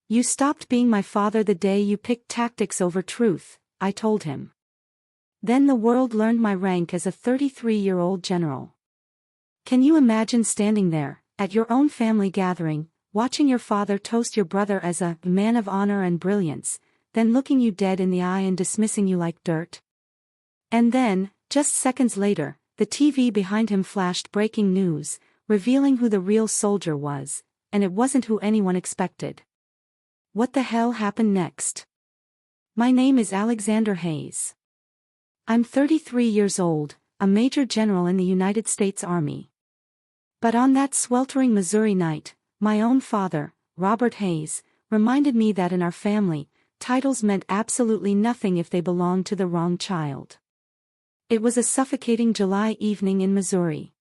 You stopped being my father the day you picked tactics over truth, I told him. Then the world learned my rank as a 33-year-old general. Can you imagine standing there, at your own family gathering, watching your father toast your brother as a man of honor and brilliance, then looking you dead in the eye and dismissing you like dirt? And then, just seconds later, the TV behind him flashed breaking news, revealing who the real soldier was, and it wasn't who anyone expected. What the hell happened next? My name is Alexander Hayes. I'm 33 years old, a major general in the United States Army. But on that sweltering Missouri night, my own father, Robert Hayes, reminded me that in our family, titles meant absolutely nothing if they belonged to the wrong child. It was a suffocating July evening in Missouri.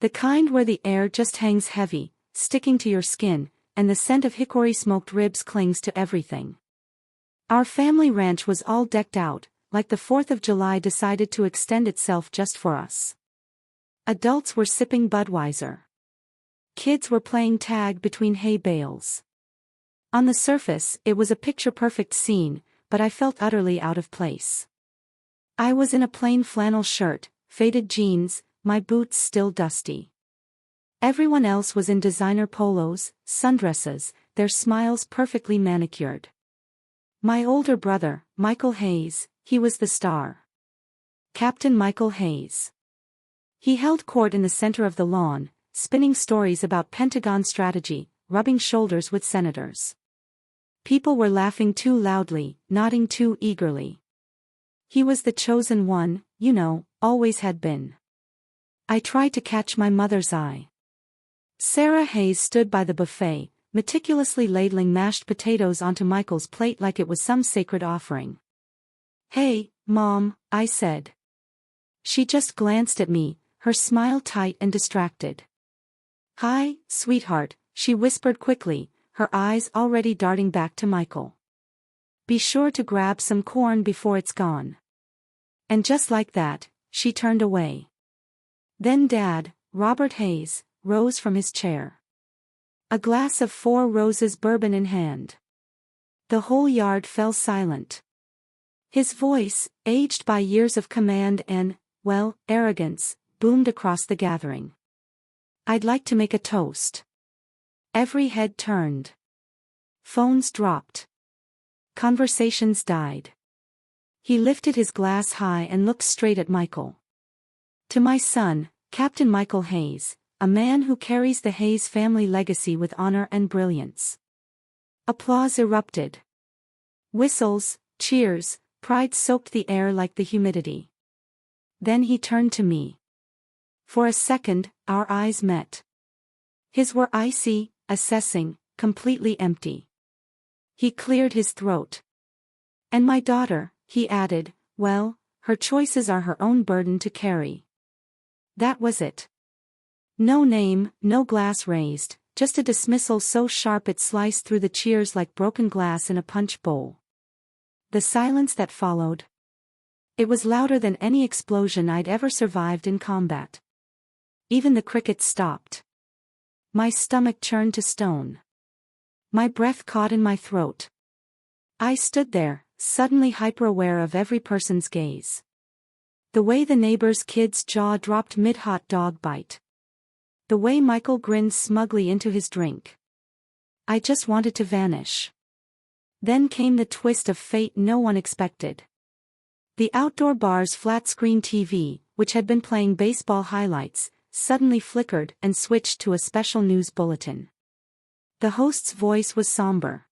The kind where the air just hangs heavy, sticking to your skin, and the scent of hickory smoked ribs clings to everything. Our family ranch was all decked out, like the 4th of July decided to extend itself just for us. Adults were sipping Budweiser. Kids were playing tag between hay bales. On the surface, it was a picture-perfect scene, but I felt utterly out of place. I was in a plain flannel shirt, faded jeans, my boots still dusty. Everyone else was in designer polos, sundresses, their smiles perfectly manicured. My older brother, Michael Hayes, he was the star. Captain Michael Hayes. He held court in the center of the lawn, spinning stories about Pentagon strategy, rubbing shoulders with senators. People were laughing too loudly, nodding too eagerly. He was the chosen one, you know, always had been. I tried to catch my mother's eye. Sarah Hayes stood by the buffet, meticulously ladling mashed potatoes onto Michael's plate like it was some sacred offering. "Hey, Mom," I said. She just glanced at me, her smile tight and distracted. "Hi, sweetheart," she whispered quickly, her eyes already darting back to Michael. "Be sure to grab some corn before it's gone." And just like that, she turned away. Then Dad, Robert Hayes, rose from his chair. A glass of Four Roses bourbon in hand. The whole yard fell silent. His voice, aged by years of command and, well, arrogance, boomed across the gathering. "I'd like to make a toast." Every head turned. Phones dropped. Conversations died. He lifted his glass high and looked straight at Michael. "To my son, Captain Michael Hayes, a man who carries the Hayes family legacy with honor and brilliance." Applause erupted. Whistles, cheers, pride soaked the air like the humidity. Then he turned to me. For a second, our eyes met. His were icy, assessing, completely empty. He cleared his throat. "And my daughter," he added, "well, her choices are her own burden to carry." That was it. No name, no glass raised, just a dismissal so sharp it sliced through the cheers like broken glass in a punch bowl. The silence that followed. It was louder than any explosion I'd ever survived in combat. Even the crickets stopped. My stomach churned to stone. My breath caught in my throat. I stood there, suddenly hyper-aware of every person's gaze. The way the neighbor's kid's jaw dropped mid-hot dog bite. The way Michael grinned smugly into his drink. I just wanted to vanish. Then came the twist of fate no one expected. The outdoor bar's flat-screen TV, which had been playing baseball highlights, suddenly flickered and switched to a special news bulletin. The host's voice was somber.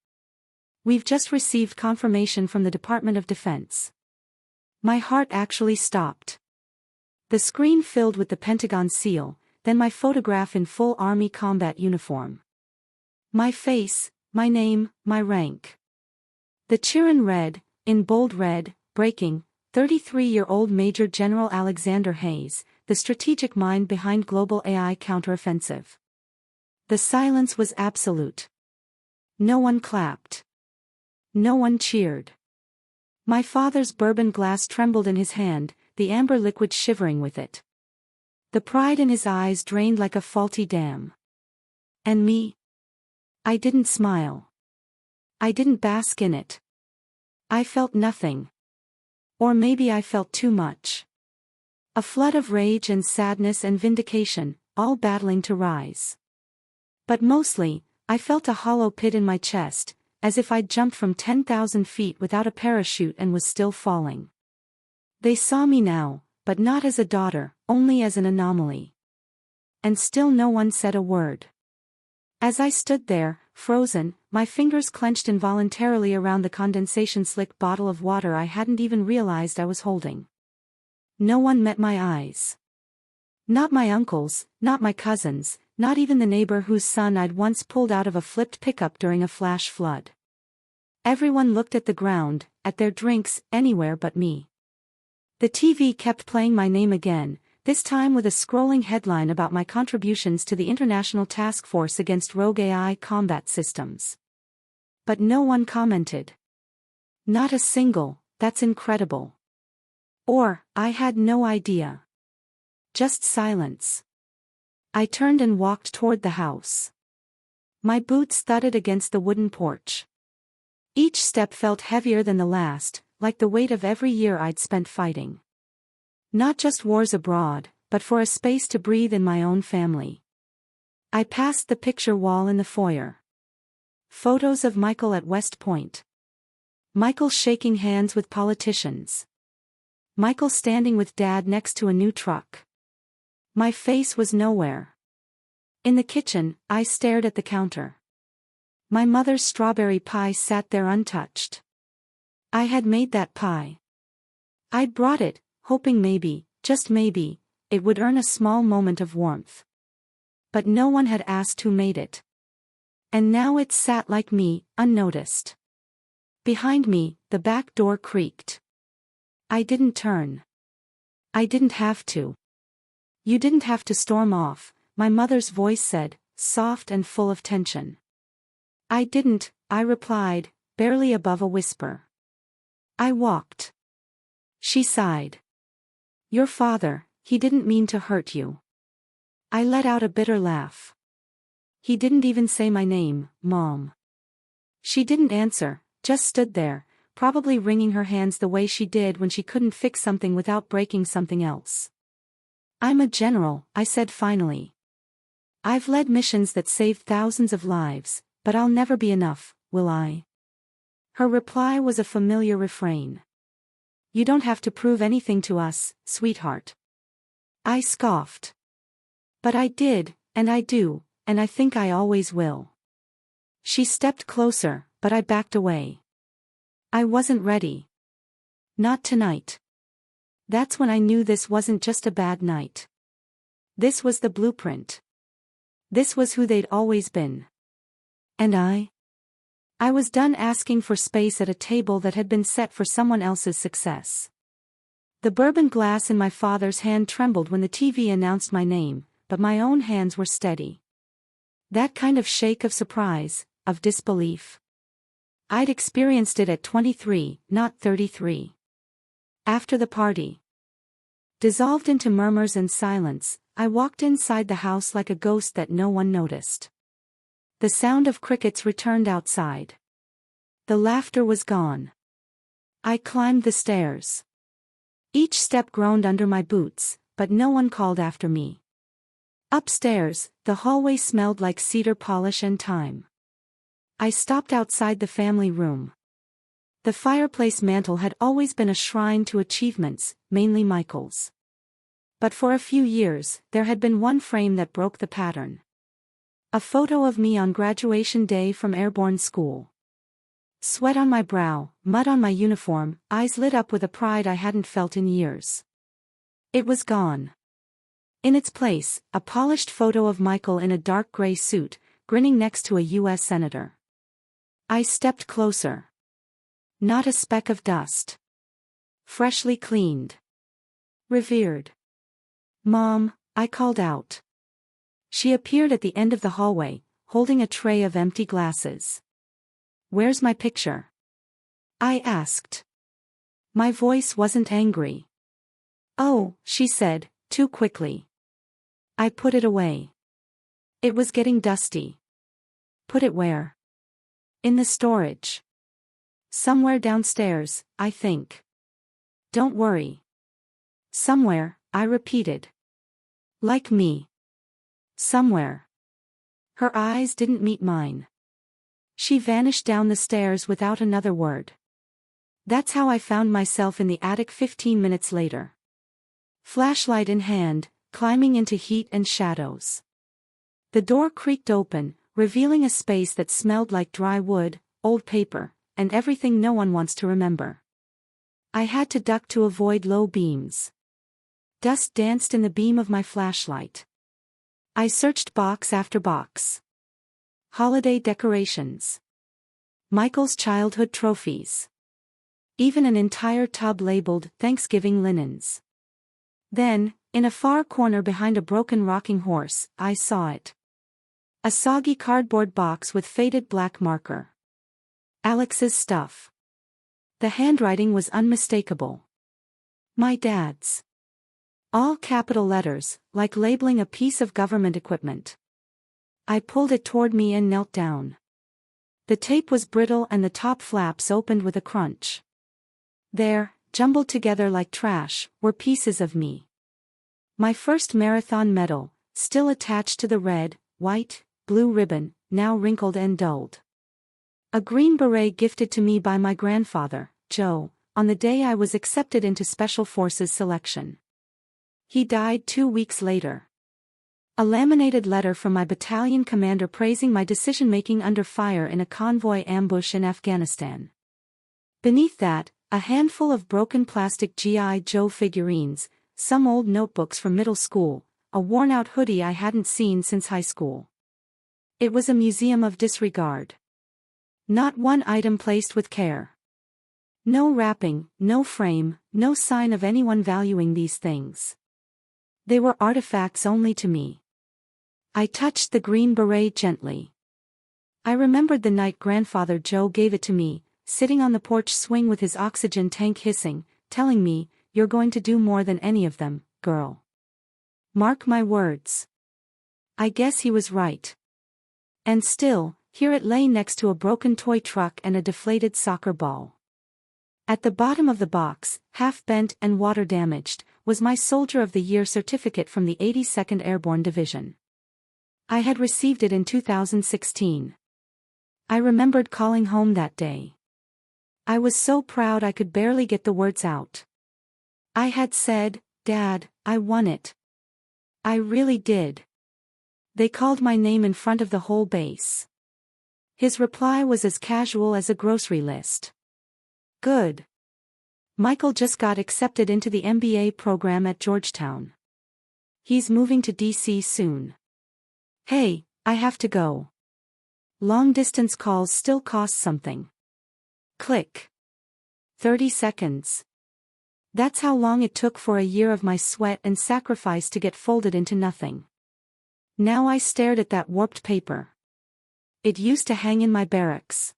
"We've just received confirmation from the Department of Defense." My heart actually stopped. The screen filled with the Pentagon seal, then my photograph in full Army combat uniform. My face, my name, my rank. The cheerin' read, in bold red, breaking, 33-year-old Major General Alexander Hayes, the strategic mind behind global AI counteroffensive. The silence was absolute. No one clapped. No one cheered. My father's bourbon glass trembled in his hand, the amber liquid shivering with it. The pride in his eyes drained like a faulty dam. And me? I didn't smile. I didn't bask in it. I felt nothing. Or maybe I felt too much. A flood of rage and sadness and vindication, all battling to rise. But mostly, I felt a hollow pit in my chest, as if I'd jumped from 10,000 feet without a parachute and was still falling. They saw me now, but not as a daughter, only as an anomaly. And still no one said a word. As I stood there, frozen, my fingers clenched involuntarily around the condensation-slick bottle of water I hadn't even realized I was holding. No one met my eyes. Not my uncles, not my cousins, not even the neighbor whose son I'd once pulled out of a flipped pickup during a flash flood. Everyone looked at the ground, at their drinks, anywhere but me. The TV kept playing my name again, this time with a scrolling headline about my contributions to the International Task Force Against Rogue AI Combat Systems. But no one commented. Not a single, that's incredible. Or, I had no idea. Just silence. I turned and walked toward the house. My boots thudded against the wooden porch. Each step felt heavier than the last, like the weight of every year I'd spent fighting. Not just wars abroad, but for a space to breathe in my own family. I passed the picture wall in the foyer. Photos of Michael at West Point. Michael shaking hands with politicians. Michael standing with Dad next to a new truck. My face was nowhere. In the kitchen, I stared at the counter. My mother's strawberry pie sat there untouched. I had made that pie. I'd brought it, hoping maybe, just maybe, it would earn a small moment of warmth. But no one had asked who made it. And now it sat like me, unnoticed. Behind me, the back door creaked. I didn't turn. I didn't have to. You didn't have to storm off, my mother's voice said, soft and full of tension. I didn't, I replied, barely above a whisper. I walked. She sighed. Your father, he didn't mean to hurt you. I let out a bitter laugh. He didn't even say my name, Mom. She didn't answer, just stood there, probably wringing her hands the way she did when she couldn't fix something without breaking something else. I'm a general, I said finally. I've led missions that saved thousands of lives, but I'll never be enough, will I? Her reply was a familiar refrain. You don't have to prove anything to us, sweetheart. I scoffed. But I did, and I do, and I think I always will. She stepped closer, but I backed away. I wasn't ready. Not tonight. That's when I knew this wasn't just a bad night. This was the blueprint. This was who they'd always been. And I was done asking for space at a table that had been set for someone else's success. The bourbon glass in my father's hand trembled when the TV announced my name, but my own hands were steady. That kind of shake of surprise, of disbelief. I'd experienced it at 23, not 33. After the party, dissolved into murmurs and silence, I walked inside the house like a ghost that no one noticed. The sound of crickets returned outside. The laughter was gone. I climbed the stairs. Each step groaned under my boots, but no one called after me. Upstairs, the hallway smelled like cedar polish and thyme. I stopped outside the family room. The fireplace mantel had always been a shrine to achievements, mainly Michael's. But for a few years, there had been one frame that broke the pattern. A photo of me on graduation day from airborne school. Sweat on my brow, mud on my uniform, eyes lit up with a pride I hadn't felt in years. It was gone. In its place, a polished photo of Michael in a dark gray suit, grinning next to a U.S. senator. I stepped closer. Not a speck of dust. Freshly cleaned. Revered. Mom, I called out. She appeared at the end of the hallway, holding a tray of empty glasses. Where's my picture? I asked. My voice wasn't angry. Oh, she said, too quickly. I put it away. It was getting dusty. Put it where? In the storage. Somewhere downstairs, I think. Don't worry. Somewhere, I repeated. Like me. Somewhere. Her eyes didn't meet mine. She vanished down the stairs without another word. That's how I found myself in the attic 15 minutes later. Flashlight in hand, climbing into heat and shadows. The door creaked open, revealing a space that smelled like dry wood, old paper, and everything no one wants to remember. I had to duck to avoid low beams. Dust danced in the beam of my flashlight. I searched box after box. Holiday decorations. Michael's childhood trophies. Even an entire tub labeled Thanksgiving linens. Then, in a far corner behind a broken rocking horse, I saw it. A soggy cardboard box with faded black marker. Alex's stuff. The handwriting was unmistakable. My dad's. All capital letters, like labeling a piece of government equipment. I pulled it toward me and knelt down. The tape was brittle and the top flaps opened with a crunch. There, jumbled together like trash, were pieces of me. My first marathon medal, still attached to the red, white, blue ribbon, now wrinkled and dulled. A green beret gifted to me by my grandfather, Joe, on the day I was accepted into Special Forces selection. He died 2 weeks later. A laminated letter from my battalion commander praising my decision-making under fire in a convoy ambush in Afghanistan. Beneath that, a handful of broken plastic G.I. Joe figurines, some old notebooks from middle school, a worn-out hoodie I hadn't seen since high school. It was a museum of disregard. Not one item placed with care. No wrapping, no frame, no sign of anyone valuing these things. They were artifacts only to me. I touched the green beret gently. I remembered the night Grandfather Joe gave it to me, sitting on the porch swing with his oxygen tank hissing, telling me, "You're going to do more than any of them, girl. Mark my words." I guess he was right. And still, here it lay next to a broken toy truck and a deflated soccer ball. At the bottom of the box, half bent and water damaged, was my Soldier of the Year certificate from the 82nd Airborne Division. I had received it in 2016. I remembered calling home that day. I was so proud I could barely get the words out. I had said, "Dad, I won it." I really did. They called my name in front of the whole base. His reply was as casual as a grocery list. "Good. Michael just got accepted into the MBA program at Georgetown. He's moving to DC soon. Hey, I have to go. Long-distance calls still cost something." Click. 30 seconds. That's how long it took for a year of my sweat and sacrifice to get folded into nothing. Now I stared at that warped paper. It used to hang in my barracks.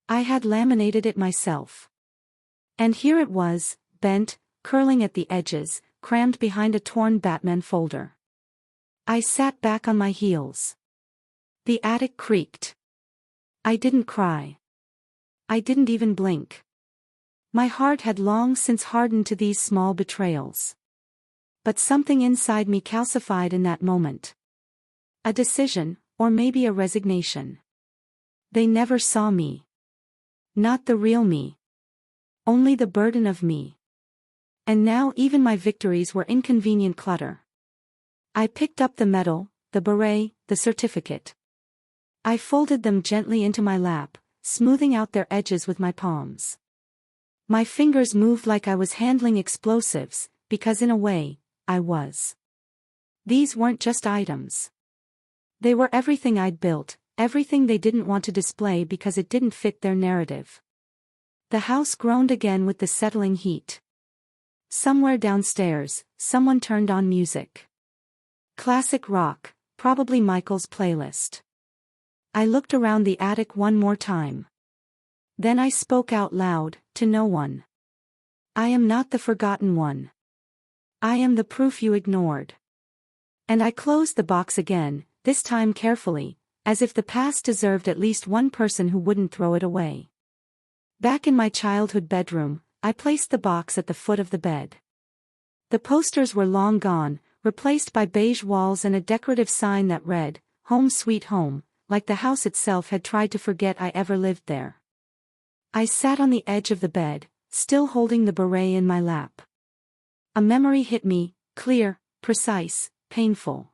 I had laminated it myself. And here it was, bent, curling at the edges, crammed behind a torn Batman folder. I sat back on my heels. The attic creaked. I didn't cry. I didn't even blink. My heart had long since hardened to these small betrayals. But something inside me calcified in that moment. A decision, or maybe a resignation. They never saw me. Not the real me. Only the burden of me. And now even my victories were inconvenient clutter. I picked up the medal, the beret, the certificate. I folded them gently into my lap, smoothing out their edges with my palms. My fingers moved like I was handling explosives, because in a way, I was. These weren't just items. They were everything I'd built, everything they didn't want to display because it didn't fit their narrative. The house groaned again with the settling heat. Somewhere downstairs, someone turned on music. Classic rock, probably Michael's playlist. I looked around the attic one more time. Then I spoke out loud, to no one. "I am not the forgotten one. I am the proof you ignored." And I closed the box again, this time carefully, As if the past deserved at least one person who wouldn't throw it away. Back in my childhood bedroom, I placed the box at the foot of the bed. The posters were long gone, replaced by beige walls and a decorative sign that read, "Home Sweet Home," like the house itself had tried to forget I ever lived there. I sat on the edge of the bed, still holding the beret in my lap. A memory hit me, clear, precise, painful.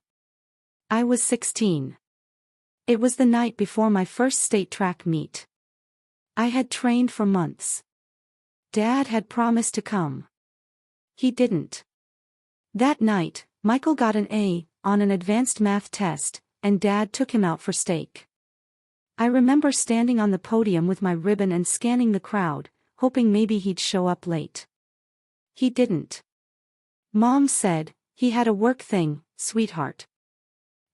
I was 16. It was the night before my first state track meet. I had trained for months. Dad had promised to come. He didn't. That night, Michael got an A on an advanced math test, and Dad took him out for steak. I remember standing on the podium with my ribbon and scanning the crowd, hoping maybe he'd show up late. He didn't. Mom said, "He had a work thing, sweetheart."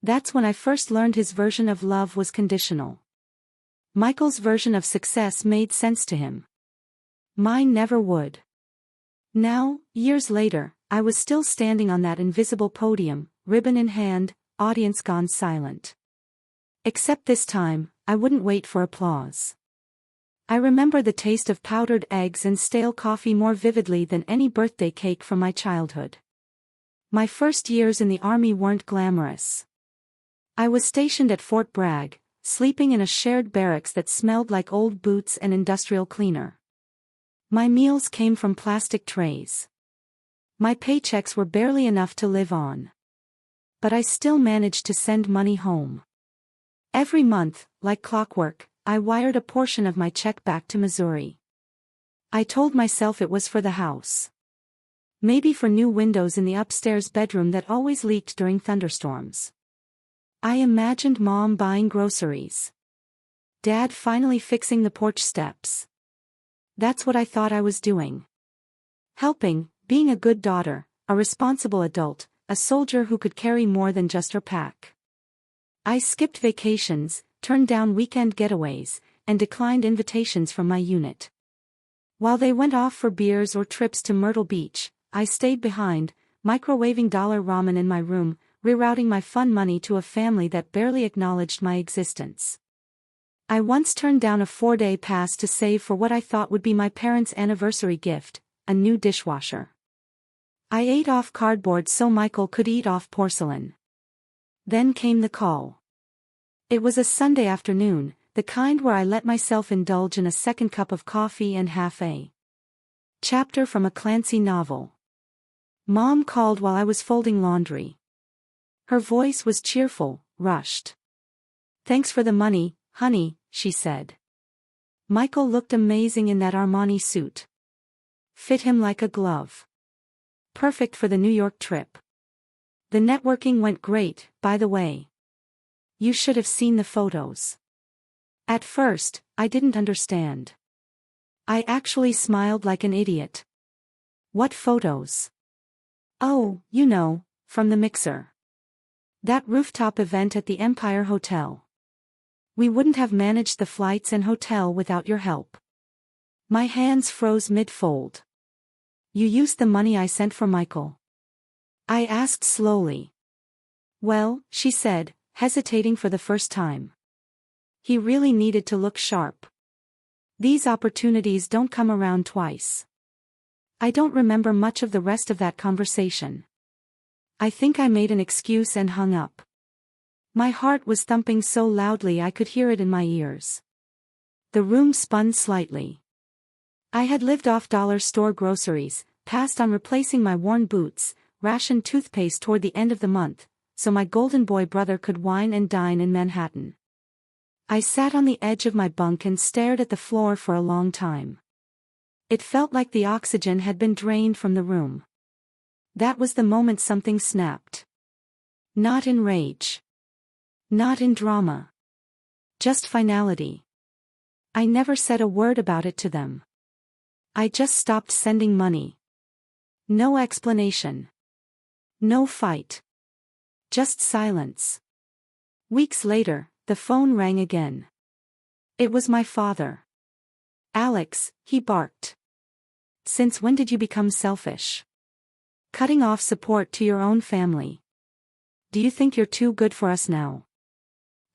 That's when I first learned his version of love was conditional. Michael's version of success made sense to him. Mine never would. Now, years later, I was still standing on that invisible podium, ribbon in hand, audience gone silent. Except this time, I wouldn't wait for applause. I remember the taste of powdered eggs and stale coffee more vividly than any birthday cake from my childhood. My first years in the Army weren't glamorous. I was stationed at Fort Bragg, sleeping in a shared barracks that smelled like old boots and industrial cleaner. My meals came from plastic trays. My paychecks were barely enough to live on. But I still managed to send money home. Every month, like clockwork, I wired a portion of my check back to Missouri. I told myself it was for the house. Maybe for new windows in the upstairs bedroom that always leaked during thunderstorms. I imagined Mom buying groceries. Dad finally fixing the porch steps. That's what I thought I was doing. Helping, being a good daughter, a responsible adult, a soldier who could carry more than just her pack. I skipped vacations, turned down weekend getaways, and declined invitations from my unit. While they went off for beers or trips to Myrtle Beach, I stayed behind, microwaving dollar ramen in my room, rerouting my fun money to a family that barely acknowledged my existence. I once turned down a 4-day pass to save for what I thought would be my parents' anniversary gift, a new dishwasher. I ate off cardboard so Michael could eat off porcelain. Then came the call. It was a Sunday afternoon, the kind where I let myself indulge in a second cup of coffee and half a chapter from a Clancy novel. Mom called while I was folding laundry. Her voice was cheerful, rushed. "Thanks for the money, honey," she said. Michael looked amazing in that Armani suit. Fit him like a glove. Perfect for the New York trip. The networking went great, by the way. You should have seen the photos. At first, I didn't understand. I actually smiled like an idiot. "What photos?" "Oh, you know, from the mixer. That rooftop event at the Empire Hotel. We wouldn't have managed the flights and hotel without your help." My hands froze mid-fold. "You used the money I sent for Michael?" I asked slowly. "Well," she said, hesitating for the first time. "He really needed to look sharp. These opportunities don't come around twice." I don't remember much of the rest of that conversation. I think I made an excuse and hung up. My heart was thumping so loudly I could hear it in my ears. The room spun slightly. I had lived off dollar store groceries, passed on replacing my worn boots, rationed toothpaste toward the end of the month, so my golden boy brother could wine and dine in Manhattan. I sat on the edge of my bunk and stared at the floor for a long time. It felt like the oxygen had been drained from the room. That was the moment something snapped. Not in rage. Not in drama. Just finality. I never said a word about it to them. I just stopped sending money. No explanation. No fight. Just silence. Weeks later, the phone rang again. It was my father. "Alex," he barked. "Since when did you become selfish? Cutting off support to your own family. Do you think you're too good for us now?"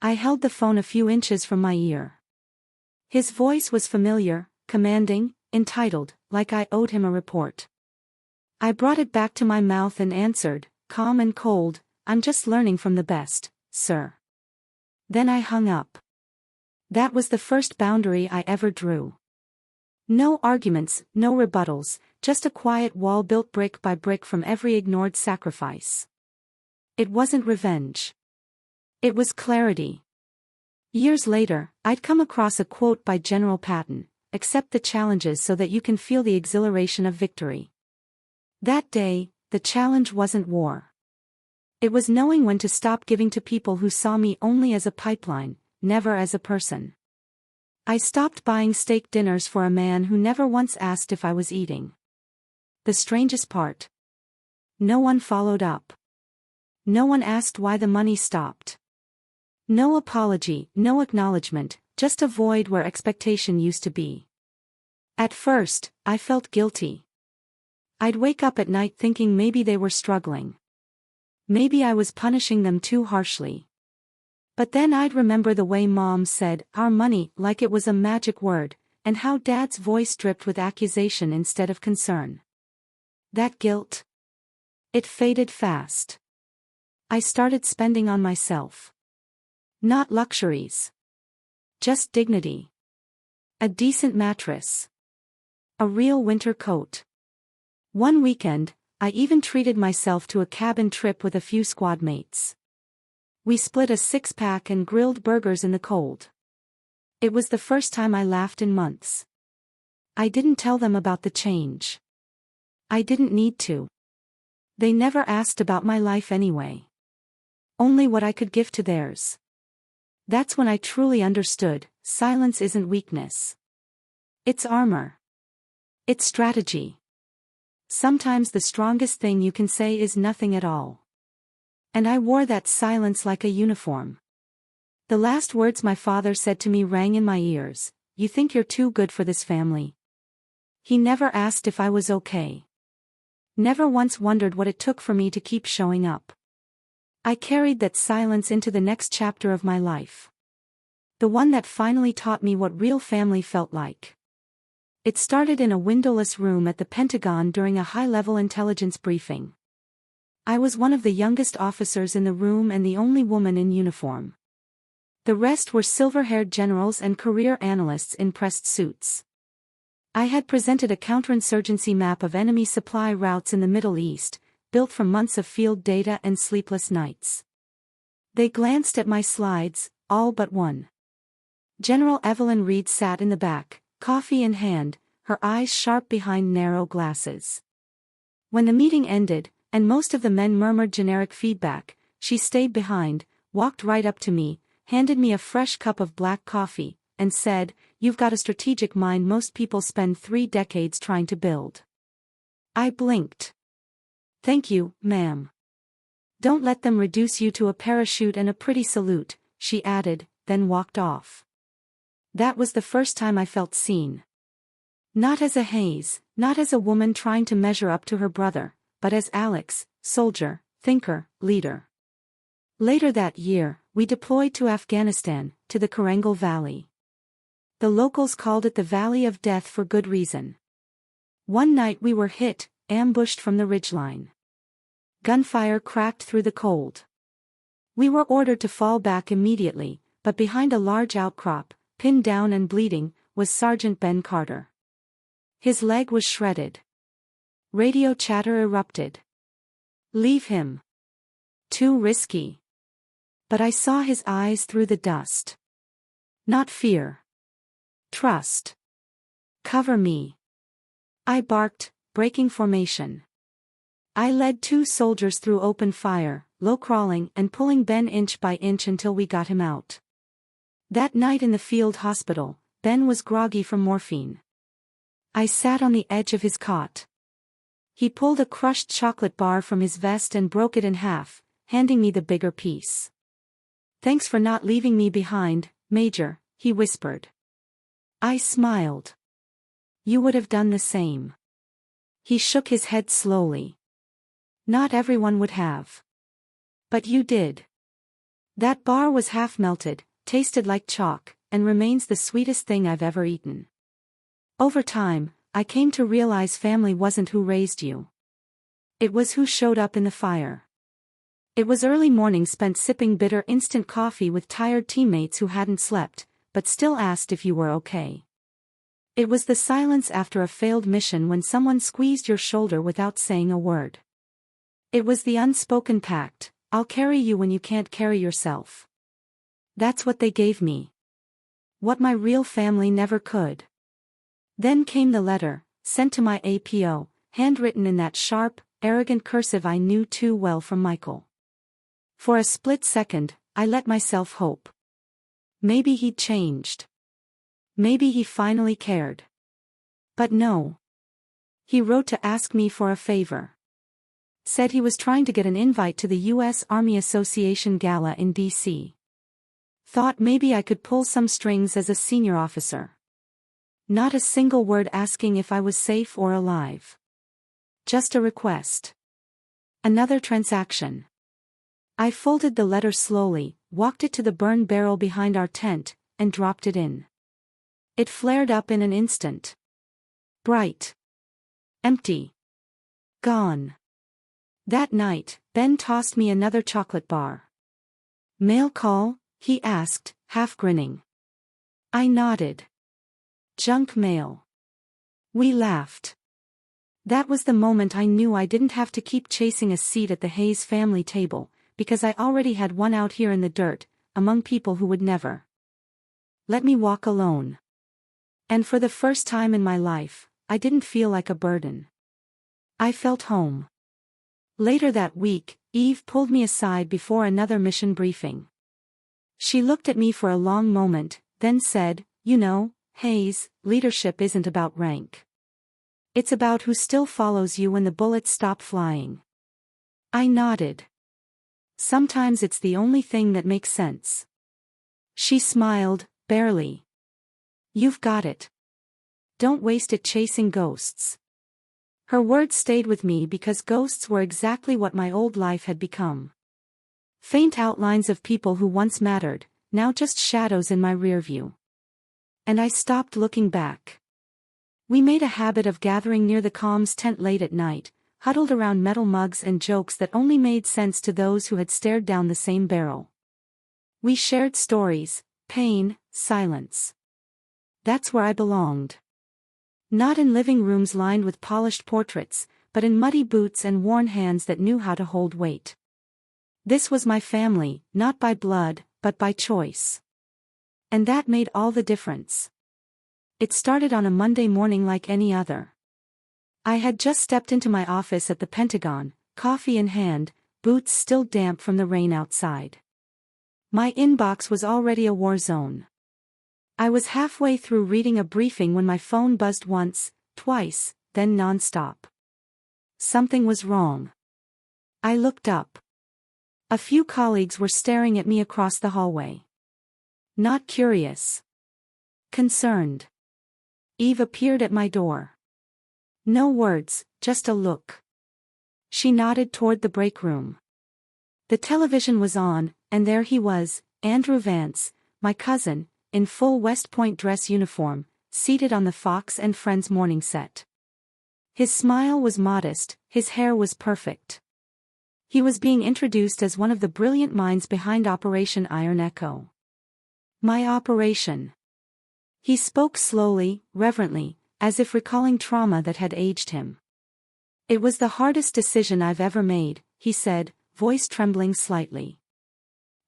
I held the phone a few inches from my ear. His voice was familiar, commanding, entitled, like I owed him a report. I brought it back to my mouth and answered, calm and cold, "I'm just learning from the best, sir." Then I hung up. That was the first boundary I ever drew. No arguments, no rebuttals, just a quiet wall built brick by brick from every ignored sacrifice. It wasn't revenge. It was clarity. Years later, I'd come across a quote by General Patton, "Accept the challenges so that you can feel the exhilaration of victory." That day, the challenge wasn't war. It was knowing when to stop giving to people who saw me only as a pipeline, never as a person. I stopped buying steak dinners for a man who never once asked if I was eating. The strangest part. No one followed up. No one asked why the money stopped. No apology, no acknowledgement, just a void where expectation used to be. At first, I felt guilty. I'd wake up at night thinking maybe they were struggling. Maybe I was punishing them too harshly. But then I'd remember the way Mom said, "our money," like it was a magic word, and how Dad's voice dripped with accusation instead of concern. That guilt. It faded fast. I started spending on myself. Not luxuries. Just dignity. A decent mattress. A real winter coat. One weekend, I even treated myself to a cabin trip with a few squad mates. We split a six-pack and grilled burgers in the cold. It was the first time I laughed in months. I didn't tell them about the change. I didn't need to. They never asked about my life anyway. Only what I could give to theirs. That's when I truly understood, silence isn't weakness. It's armor. It's strategy. Sometimes the strongest thing you can say is nothing at all. And I wore that silence like a uniform. The last words my father said to me rang in my ears, "You think you're too good for this family?" He never asked if I was okay. Never once wondered what it took for me to keep showing up. I carried that silence into the next chapter of my life. The one that finally taught me what real family felt like. It started in a windowless room at the Pentagon during a high-level intelligence briefing. I was one of the youngest officers in the room and the only woman in uniform. The rest were silver-haired generals and career analysts in pressed suits. I had presented a counterinsurgency map of enemy supply routes in the Middle East, built from months of field data and sleepless nights. They glanced at my slides, all but one. General Evelyn Reed sat in the back, coffee in hand, her eyes sharp behind narrow glasses. When the meeting ended, and most of the men murmured generic feedback, she stayed behind, walked right up to me, handed me a fresh cup of black coffee, and said, "You've got a strategic mind most people spend 3 decades trying to build." I blinked. "Thank you, ma'am. Don't let them reduce you to a parachute and a pretty salute," she added, then walked off. That was the first time I felt seen. Not as a haze, not as a woman trying to measure up to her brother, but as Alex, soldier, thinker, leader. Later that year, we deployed to Afghanistan, to the Korangal Valley. The locals called it the Valley of Death for good reason. One night we were hit, ambushed from the ridgeline. Gunfire cracked through the cold. We were ordered to fall back immediately, but behind a large outcrop, pinned down and bleeding, was Sergeant Ben Carter. His leg was shredded. Radio chatter erupted. "Leave him. Too risky." But I saw his eyes through the dust. Not fear. Trust. "Cover me." I barked, breaking formation. I led 2 soldiers through open fire, low crawling and pulling Ben inch by inch until we got him out. That night in the field hospital, Ben was groggy from morphine. I sat on the edge of his cot. He pulled a crushed chocolate bar from his vest and broke it in half, handing me the bigger piece. "Thanks for not leaving me behind, Major," he whispered. I smiled. "You would have done the same." He shook his head slowly. "Not everyone would have. But you did." That bar was half melted, tasted like chalk, and remains the sweetest thing I've ever eaten. Over time, I came to realize family wasn't who raised you. It was who showed up in the fire. It was early morning spent sipping bitter instant coffee with tired teammates who hadn't slept, but still asked if you were okay. It was the silence after a failed mission when someone squeezed your shoulder without saying a word. It was the unspoken pact, I'll carry you when you can't carry yourself. That's what they gave me. What my real family never could. Then came the letter, sent to my APO, handwritten in that sharp, arrogant cursive I knew too well from Michael. For a split second, I let myself hope. Maybe he'd changed. Maybe he finally cared. But no. He wrote to ask me for a favor. Said he was trying to get an invite to the U.S. Army Association Gala in D.C. Thought maybe I could pull some strings as a senior officer. Not a single word asking if I was safe or alive. Just a request. Another transaction. I folded the letter slowly, walked it to the burn barrel behind our tent, and dropped it in. It flared up in an instant. Bright. Empty. Gone. That night, Ben tossed me another chocolate bar. Mail call? He asked, half grinning. I nodded. Junk mail. We laughed. That was the moment I knew I didn't have to keep chasing a seat at the Hayes family table, because I already had one out here in the dirt, among people who would never let me walk alone. And for the first time in my life, I didn't feel like a burden. I felt home. Later that week, Eve pulled me aside before another mission briefing. She looked at me for a long moment, then said, "You know, Hayes, leadership isn't about rank. It's about who still follows you when the bullets stop flying." I nodded. Sometimes it's the only thing that makes sense. She smiled, barely. You've got it. Don't waste it chasing ghosts. Her words stayed with me because ghosts were exactly what my old life had become. Faint outlines of people who once mattered, now just shadows in my rear view. And I stopped looking back. We made a habit of gathering near the comms tent late at night, huddled around metal mugs and jokes that only made sense to those who had stared down the same barrel. We shared stories, pain, silence. That's where I belonged. Not in living rooms lined with polished portraits, but in muddy boots and worn hands that knew how to hold weight. This was my family, not by blood, but by choice. And that made all the difference. It started on a Monday morning like any other. I had just stepped into my office at the Pentagon, coffee in hand, boots still damp from the rain outside. My inbox was already a war zone. I was halfway through reading a briefing when my phone buzzed once, twice, then non-stop. Something was wrong. I looked up. A few colleagues were staring at me across the hallway. Not curious. Concerned. Eve appeared at my door. No words, just a look. She nodded toward the break room. The television was on, and there he was, Andrew Vance, my cousin, in full West Point dress uniform, seated on the Fox and Friends morning set. His smile was modest, his hair was perfect. He was being introduced as one of the brilliant minds behind Operation Iron Echo. My operation. He spoke slowly, reverently, as if recalling trauma that had aged him. It was the hardest decision I've ever made, he said, voice trembling slightly.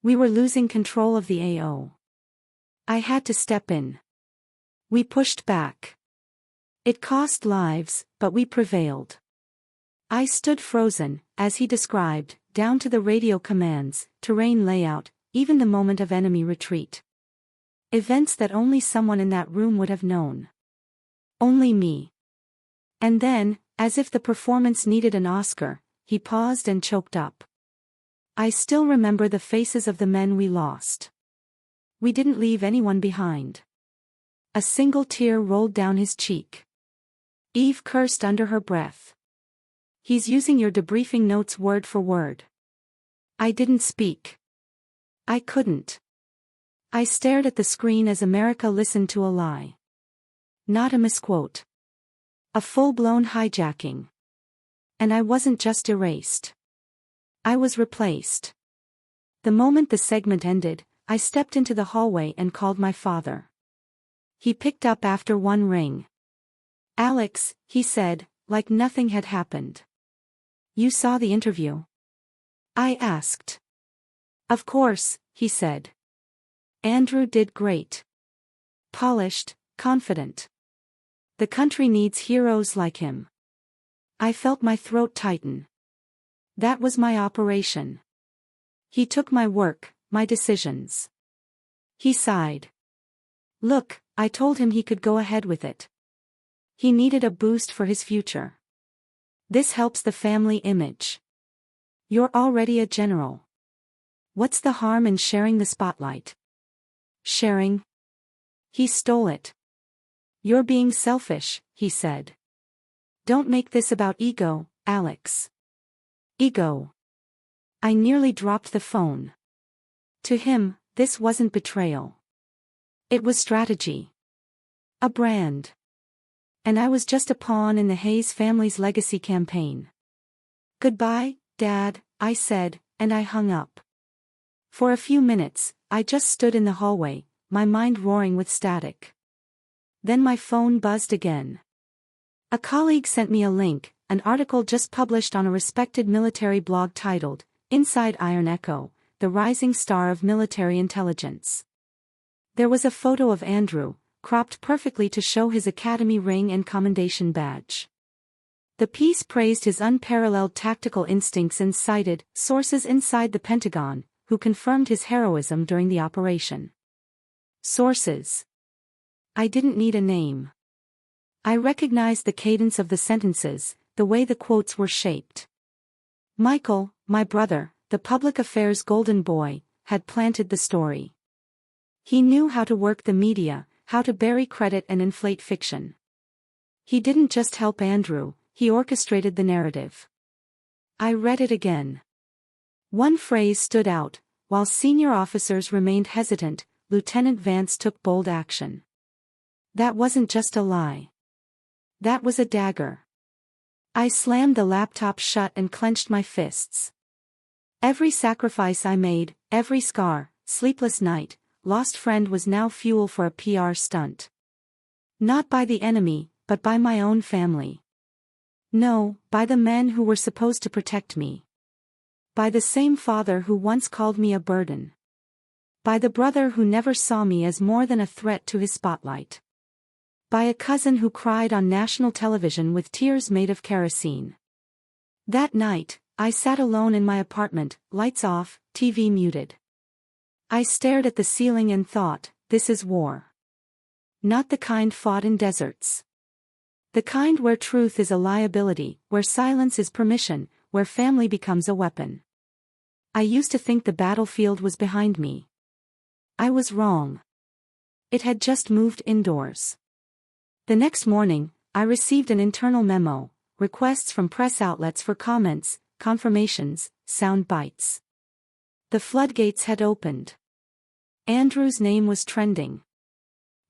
We were losing control of the AO. I had to step in. We pushed back. It cost lives, but we prevailed. I stood frozen, as he described, down to the radio commands, terrain layout, even the moment of enemy retreat. Events that only someone in that room would have known. Only me. And then, as if the performance needed an Oscar, he paused and choked up. I still remember the faces of the men we lost. We didn't leave anyone behind. A single tear rolled down his cheek. Eve cursed under her breath. He's using your debriefing notes word for word. I didn't speak. I couldn't. I stared at the screen as America listened to a lie. Not a misquote. A full-blown hijacking. And I wasn't just erased. I was replaced. The moment the segment ended, I stepped into the hallway and called my father. He picked up after one ring. "Alex," he said, like nothing had happened. "You saw the interview?" I asked. "Of course," he said. "Andrew did great. Polished, confident. The country needs heroes like him." I felt my throat tighten. That was my operation. He took my work, my decisions. He sighed. "Look," I told him, he could go ahead with it. He needed a boost for his future. "This helps the family image. You're already a general. What's the harm in sharing the spotlight?" "Sharing?" He stole it. "You're being selfish," he said. "Don't make this about ego, Alex." Ego. I nearly dropped the phone. To him, this wasn't betrayal. It was strategy. A brand. And I was just a pawn in the Hayes family's legacy campaign. "Goodbye, Dad," I said, and I hung up. For a few minutes, I just stood in the hallway, my mind roaring with static. Then my phone buzzed again. A colleague sent me a link, an article just published on a respected military blog titled, "Inside Iron Echo, the Rising Star of Military Intelligence." There was a photo of Andrew, cropped perfectly to show his academy ring and commendation badge. The piece praised his unparalleled tactical instincts and cited sources inside the Pentagon, who confirmed his heroism during the operation. Sources. I didn't need a name. I recognized the cadence of the sentences, the way the quotes were shaped. Michael, my brother, the public affairs golden boy, had planted the story. He knew how to work the media, how to bury credit and inflate fiction. He didn't just help Andrew, he orchestrated the narrative. I read it again. One phrase stood out: while senior officers remained hesitant, Lieutenant Vance took bold action. That wasn't just a lie. That was a dagger. I slammed the laptop shut and clenched my fists. Every sacrifice I made, every scar, sleepless night, lost friend was now fuel for a PR stunt. Not by the enemy, but by my own family. No, by the men who were supposed to protect me. By the same father who once called me a burden. By the brother who never saw me as more than a threat to his spotlight. By a cousin who cried on national television with tears made of kerosene. That night, I sat alone in my apartment, lights off, TV muted. I stared at the ceiling and thought, this is war. Not the kind fought in deserts. The kind where truth is a liability, where silence is permission, where family becomes a weapon. I used to think the battlefield was behind me. I was wrong. It had just moved indoors. The next morning, I received an internal memo, requests from press outlets for comments, confirmations, sound bites. The floodgates had opened. Andrew's name was trending.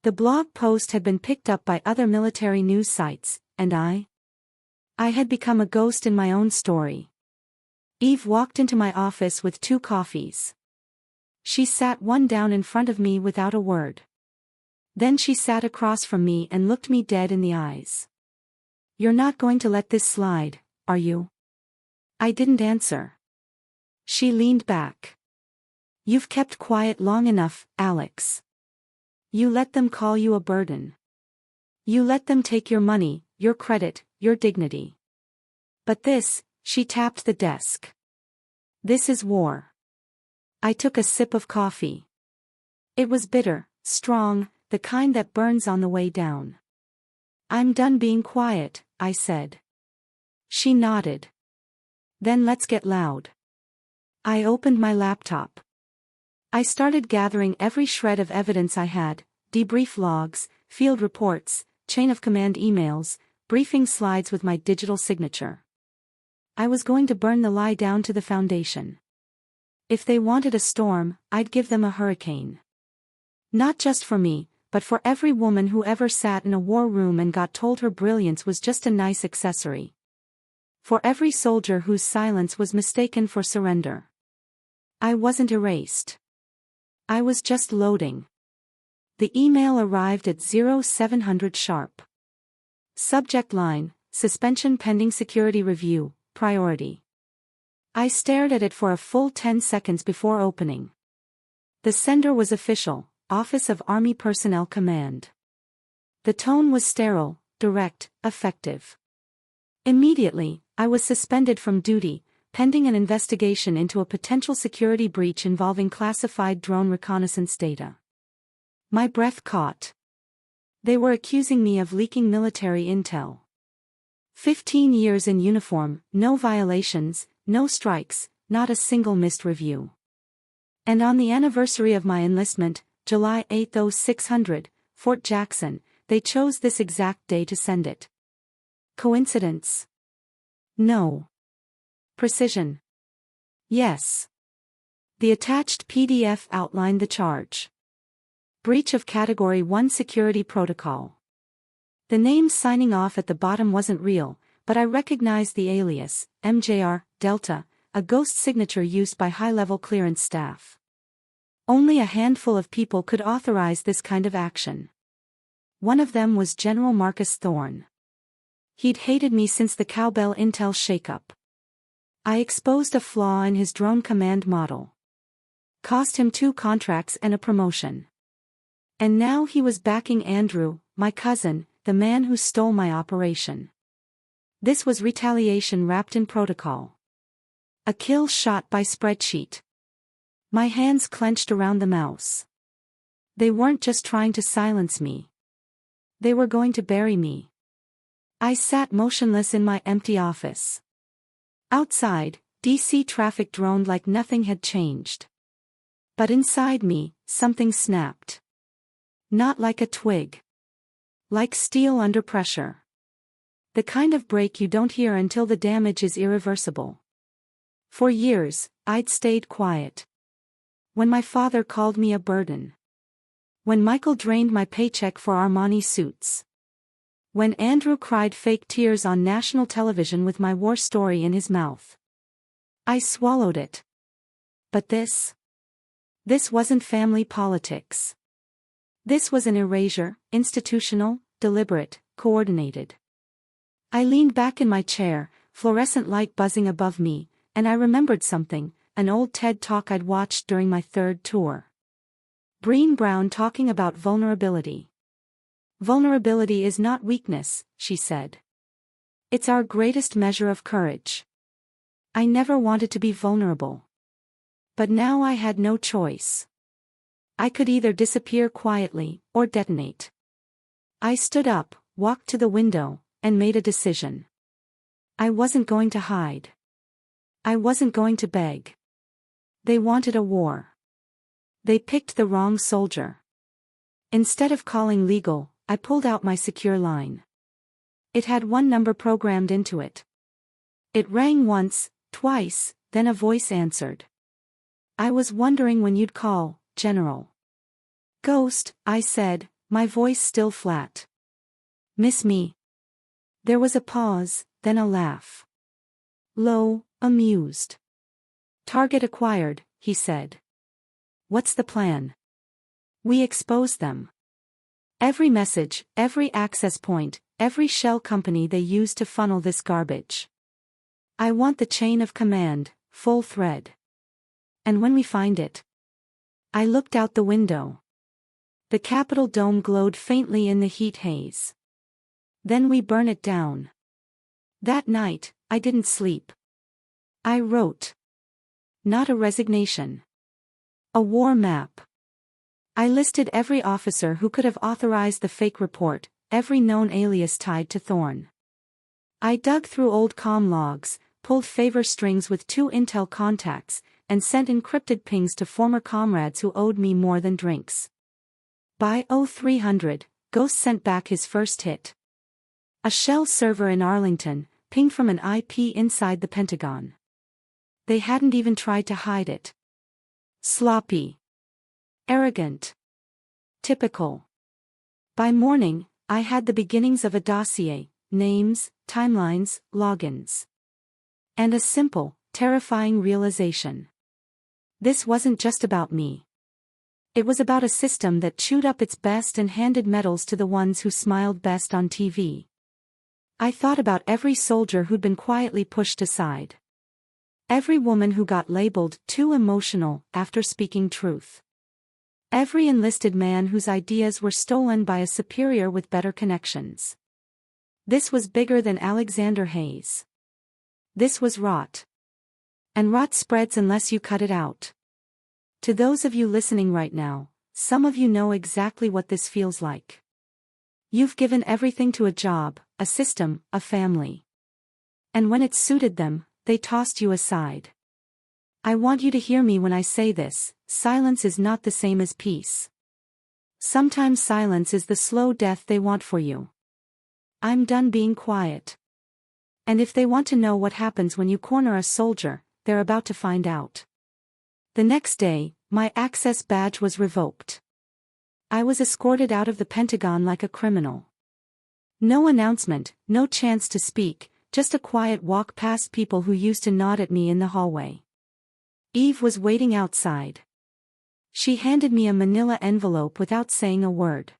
The blog post had been picked up by other military news sites, and I had become a ghost in my own story. Eve walked into my office with 2 coffees. She sat one down in front of me without a word. Then she sat across from me and looked me dead in the eyes. "You're not going to let this slide, are you?" I didn't answer. She leaned back. "You've kept quiet long enough, Alex. You let them call you a burden. You let them take your money, your credit, your dignity. But this," she tapped the desk. "This is war." I took a sip of coffee. It was bitter, strong, the kind that burns on the way down. "I'm done being quiet," I said. She nodded. "Then let's get loud." I opened my laptop. I started gathering every shred of evidence I had: debrief logs, field reports, chain of command emails, briefing slides with my digital signature. I was going to burn the lie down to the foundation. If they wanted a storm, I'd give them a hurricane. Not just for me, but for every woman who ever sat in a war room and got told her brilliance was just a nice accessory. For every soldier whose silence was mistaken for surrender. I wasn't erased. I was just loading. The email arrived at 0700 sharp. Subject line, suspension pending security review, priority. I stared at it for a full 10 seconds before opening. The sender was official, Office of Army Personnel Command. The tone was sterile, direct, effective. Immediately, I was suspended from duty, pending an investigation into a potential security breach involving classified drone reconnaissance data. My breath caught. They were accusing me of leaking military intel. 15 years in uniform, no violations, no strikes, not a single missed review. And on the anniversary of my enlistment, July 8, 0600, Fort Jackson, they chose this exact day to send it. Coincidence? No. Precision? Yes. The attached PDF outlined the charge. Breach of Category 1 Security Protocol. The name signing off at the bottom wasn't real, but I recognized the alias, MJR, Delta, a ghost signature used by high-level clearance staff. Only a handful of people could authorize this kind of action. One of them was General Marcus Thorne. He'd hated me since the Cowbell Intel shakeup. I exposed a flaw in his drone command model. Cost him 2 contracts and a promotion. And now he was backing Andrew, my cousin, the man who stole my operation. This was retaliation wrapped in protocol. A kill shot by spreadsheet. My hands clenched around the mouse. They weren't just trying to silence me. They were going to bury me. I sat motionless in my empty office. Outside, DC traffic droned like nothing had changed. But inside me, something snapped. Not like a twig. Like steel under pressure. The kind of break you don't hear until the damage is irreversible. For years, I'd stayed quiet. When my father called me a burden. When Michael drained my paycheck for Armani suits. When Andrew cried fake tears on national television with my war story in his mouth. I swallowed it. But this wasn't family politics. This was an erasure, institutional, deliberate, coordinated. I leaned back in my chair, fluorescent light buzzing above me, and I remembered something, an old TED talk I'd watched during my 3rd tour. Brené Brown talking about vulnerability. Vulnerability is not weakness, she said. It's our greatest measure of courage. I never wanted to be vulnerable. But now I had no choice. I could either disappear quietly, or detonate. I stood up, walked to the window, and made a decision. I wasn't going to hide. I wasn't going to beg. They wanted a war. They picked the wrong soldier. Instead of calling legal, I pulled out my secure line. It had one number programmed into it. It rang once, twice, then a voice answered. I was wondering when you'd call, General. Ghost, I said, my voice still flat. Miss me? There was a pause, then a laugh. Low, amused. Target acquired, he said. What's the plan? We expose them. Every message, every access point, every shell company they use to funnel this garbage. I want the chain of command, full thread. And when we find it. I looked out the window. The Capitol dome glowed faintly in the heat haze. Then we burn it down. That night, I didn't sleep. I wrote. Not a resignation. A war map. I listed every officer who could have authorized the fake report, every known alias tied to Thorne. I dug through old comm logs, pulled favor strings with 2 intel contacts, and sent encrypted pings to former comrades who owed me more than drinks. By 0300, Ghost sent back his first hit. A shell server in Arlington, pinged from an IP inside the Pentagon. They hadn't even tried to hide it. Sloppy. Arrogant. Typical. By morning, I had the beginnings of a dossier, names, timelines, logins. And a simple, terrifying realization. This wasn't just about me. It was about a system that chewed up its best and handed medals to the ones who smiled best on TV. I thought about every soldier who'd been quietly pushed aside. Every woman who got labeled too emotional after speaking truth. Every enlisted man whose ideas were stolen by a superior with better connections. This was bigger than Alexander Hayes. This was rot. And rot spreads unless you cut it out. To those of you listening right now, some of you know exactly what this feels like. You've given everything to a job, a system, a family. And when it suited them, they tossed you aside. I want you to hear me when I say this: silence is not the same as peace. Sometimes silence is the slow death they want for you. I'm done being quiet. And if they want to know what happens when you corner a soldier, they're about to find out. The next day, my access badge was revoked. I was escorted out of the Pentagon like a criminal. No announcement, no chance to speak, just a quiet walk past people who used to nod at me in the hallway. Eve was waiting outside. She handed me a manila envelope without saying a word.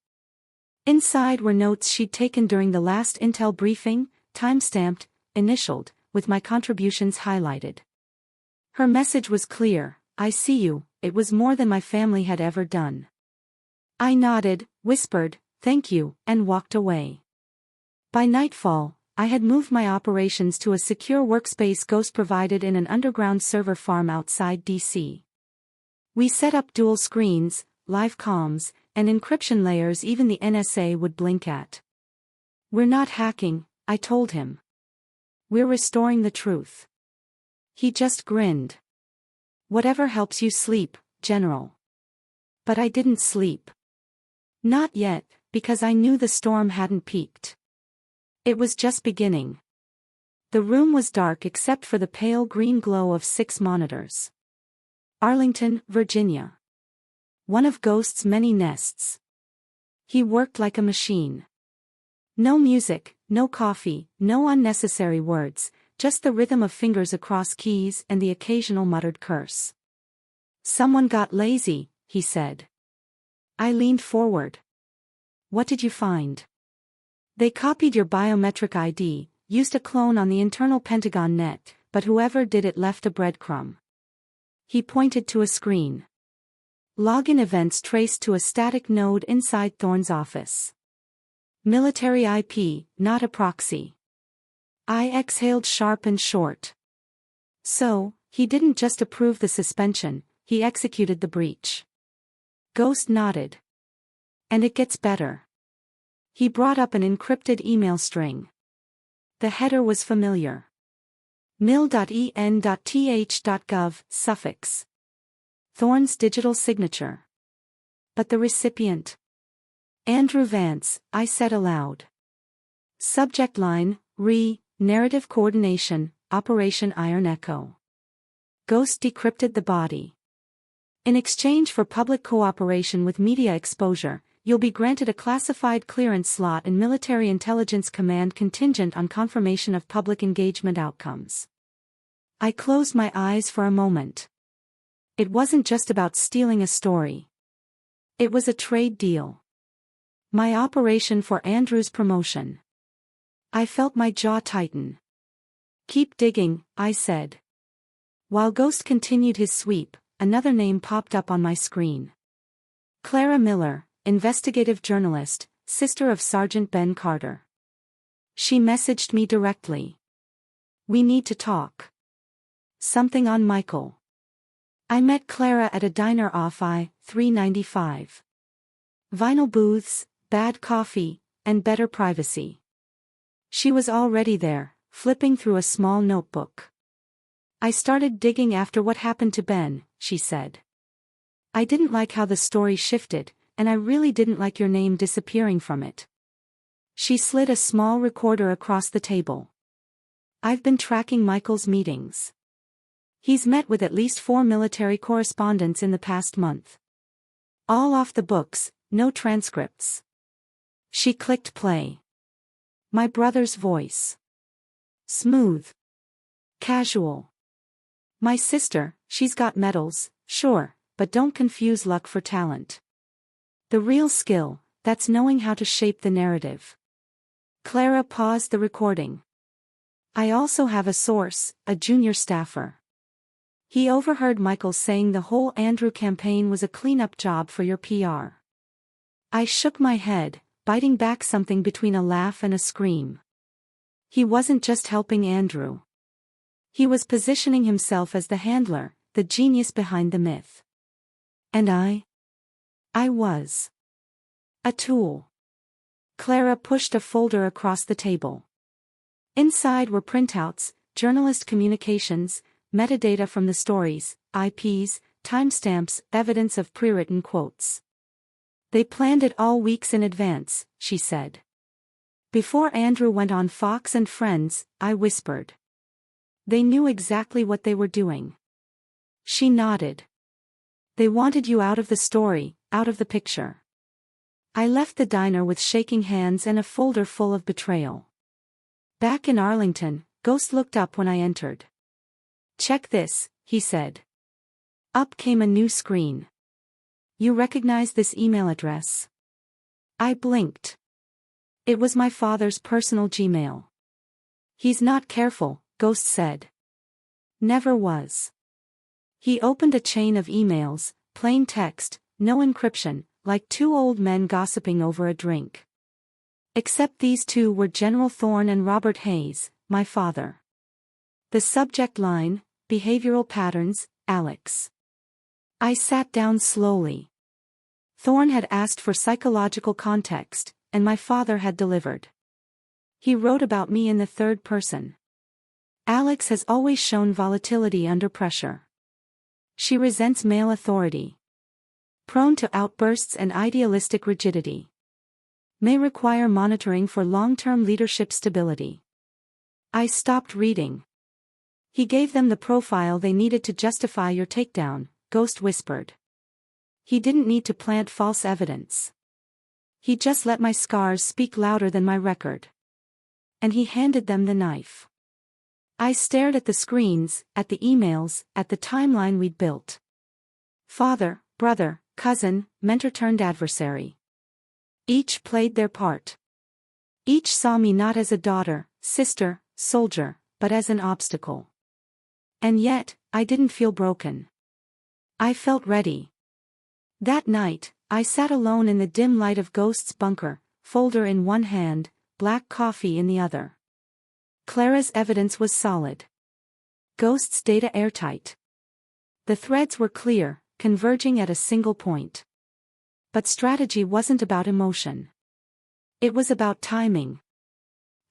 Inside were notes she'd taken during the last intel briefing, time-stamped, initialed, with my contributions highlighted. Her message was clear: I see you. It was more than my family had ever done. I nodded, whispered, "Thank you," and walked away. By nightfall, I had moved my operations to a secure workspace Ghost provided in an underground server farm outside D.C. We set up dual screens, live comms, and encryption layers even the NSA would blink at. "We're not hacking," I told him. "We're restoring the truth." He just grinned. "Whatever helps you sleep, General." But I didn't sleep. Not yet, because I knew the storm hadn't peaked. It was just beginning. The room was dark except for the pale green glow of 6 monitors. Arlington, Virginia. One of Ghost's many nests. He worked like a machine. No music, no coffee, no unnecessary words, just the rhythm of fingers across keys and the occasional muttered curse. "Someone got lazy," he said. I leaned forward. "What did you find?" "They copied your biometric ID, used a clone on the internal Pentagon net, but whoever did it left a breadcrumb." He pointed to a screen. Login events traced to a static node inside Thorne's office. Military IP, not a proxy. I exhaled sharp and short. So, he didn't just approve the suspension, he executed the breach. Ghost nodded. "And it gets better." He brought up an encrypted email string. The header was familiar. mil.en.th.gov, suffix. Thorne's digital signature. But the recipient? Andrew Vance, I said aloud. Subject line, narrative coordination, Operation Iron Echo. Ghost decrypted the body. "In exchange for public cooperation with media exposure, you'll be granted a classified clearance slot in Military Intelligence Command contingent on confirmation of public engagement outcomes." I closed my eyes for a moment. It wasn't just about stealing a story. It was a trade deal. My operation for Andrew's promotion. I felt my jaw tighten. "Keep digging," I said. While Ghost continued his sweep, another name popped up on my screen. Clara Miller, investigative journalist, sister of Sergeant Ben Carter. She messaged me directly. "We need to talk. Something on Michael." I met Clara at a diner off I-395. Vinyl booths, bad coffee, and better privacy. She was already there, flipping through a small notebook. "I started digging after what happened to Ben," she said. "I didn't like how the story shifted, and I really didn't like your name disappearing from it." She slid a small recorder across the table. "I've been tracking Michael's meetings. He's met with at least 4 military correspondents in the past month. All off the books, no transcripts. She clicked play. My brother's voice. Smooth. Casual. My sister, she's got medals, sure, but don't confuse luck for talent. The real skill, that's knowing how to shape the narrative. Clara paused the recording. I also have a source, a junior staffer. He overheard Michael saying the whole Andrew campaign was a cleanup job for your PR. I shook my head, biting back something between a laugh and a scream. He wasn't just helping Andrew. He was positioning himself as the handler, the genius behind the myth. And I was a tool. Clara pushed a folder across the table. Inside were printouts, journalist communications, metadata from the stories, IPs, timestamps, evidence of pre-written quotes. They planned it all weeks in advance, she said. Before Andrew went on Fox and Friends, I whispered. They knew exactly what they were doing. She nodded. They wanted you out of the story, out of the picture. I left the diner with shaking hands and a folder full of betrayal. Back in Arlington, Ghost looked up when I entered. Check this, he said. Up came a new screen. You recognize this email address? I blinked. It was my father's personal Gmail. He's not careful, Ghost said. Never was. He opened a chain of emails, plain text, no encryption, like two old men gossiping over a drink. Except these two were General Thorne and Robert Hayes, my father. The subject line, behavioral patterns, Alex. I sat down slowly. Thorne had asked for psychological context, and my father had delivered. He wrote about me in the third person. Alex has always shown volatility under pressure. She resents male authority. Prone to outbursts and idealistic rigidity. May require monitoring for long-term leadership stability. I stopped reading. He gave them the profile they needed to justify your takedown, Ghost whispered. He didn't need to plant false evidence. He just let my scars speak louder than my record. And he handed them the knife. I stared at the screens, at the emails, at the timeline we'd built. Father, brother, cousin, mentor turned adversary. Each played their part. Each saw me not as a daughter, sister, soldier, but as an obstacle. And yet, I didn't feel broken. I felt ready. That night, I sat alone in the dim light of Ghost's bunker, folder in one hand, black coffee in the other. Clara's evidence was solid. Ghost's data airtight. The threads were clear, converging at a single point. But strategy wasn't about emotion. It was about timing.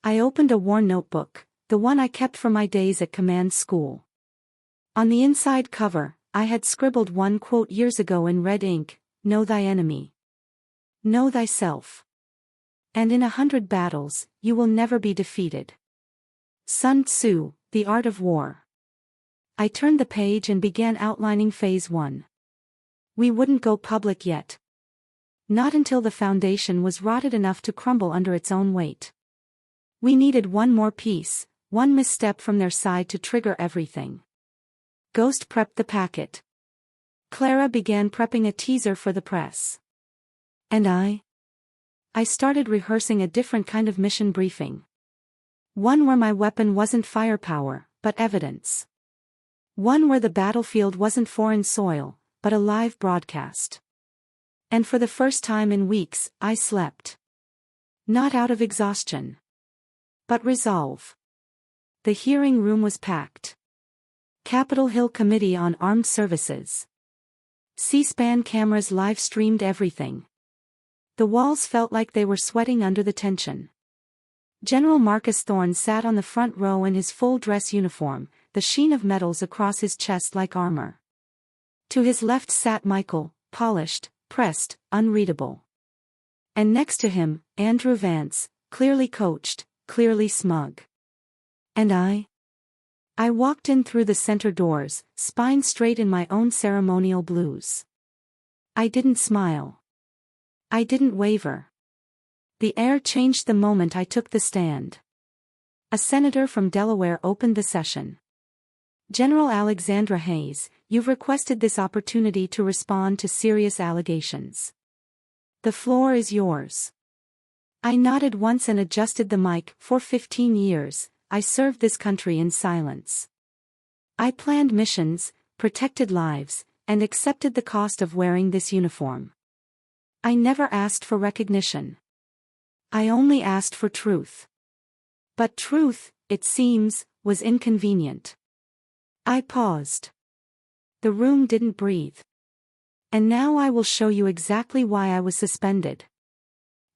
I opened a worn notebook, the one I kept from my days at command school. On the inside cover, I had scribbled one quote years ago in red ink, "Know thy enemy. Know thyself. And in 100 battles, you will never be defeated." Sun Tzu, The Art of War. I turned the page and began outlining phase 1. We wouldn't go public yet. Not until the foundation was rotted enough to crumble under its own weight. We needed one more piece, one misstep from their side to trigger everything. Ghost prepped the packet. Clara began prepping a teaser for the press. And I started rehearsing a different kind of mission briefing. One where my weapon wasn't firepower, but evidence. One where the battlefield wasn't foreign soil, but a live broadcast. And for the first time in weeks, I slept. Not out of exhaustion. But resolve. The hearing room was packed. Capitol Hill Committee on Armed Services. C-SPAN cameras live-streamed everything. The walls felt like they were sweating under the tension. General Marcus Thorne sat on the front row in his full dress uniform, the sheen of metals across his chest like armor. To his left sat Michael, polished, pressed, unreadable. And next to him, Andrew Vance, clearly coached, clearly smug. And I I walked in through the center doors, spine straight in my own ceremonial blues. I didn't smile. I didn't waver. The air changed the moment I took the stand. A senator from Delaware opened the session. General Alexandra Hayes, you've requested this opportunity to respond to serious allegations. The floor is yours. I nodded once and adjusted the mic. For 15 years, I served this country in silence. I planned missions, protected lives, and accepted the cost of wearing this uniform. I never asked for recognition. I only asked for truth. But truth, it seems, was inconvenient. I paused. The room didn't breathe. And now I will show you exactly why I was suspended.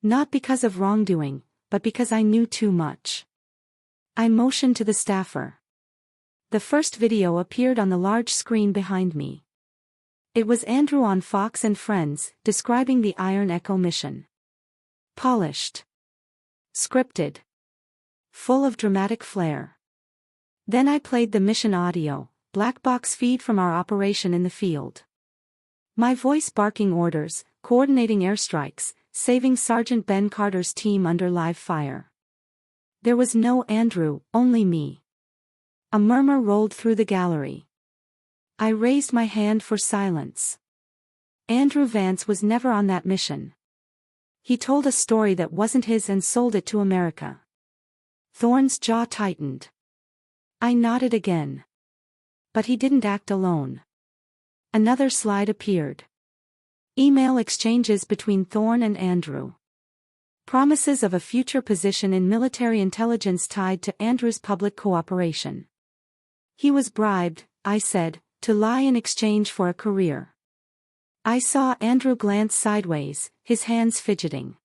Not because of wrongdoing, but because I knew too much. I motioned to the staffer. The first video appeared on the large screen behind me. It was Andrew on Fox and Friends, describing the Iron Echo mission. Polished. Scripted. Full of dramatic flair. Then I played the mission audio, black box feed from our operation in the field. My voice barking orders, coordinating airstrikes, saving Sergeant Ben Carter's team under live fire. There was no Andrew, only me. A murmur rolled through the gallery. I raised my hand for silence. Andrew Vance was never on that mission. He told a story that wasn't his and sold it to America. Thorne's jaw tightened. I nodded again. But he didn't act alone. Another slide appeared. Email exchanges between Thorne and Andrew. Promises of a future position in military intelligence tied to Andrew's public cooperation. He was bribed, I said, to lie in exchange for a career. I saw Andrew glance sideways, his hands fidgeting.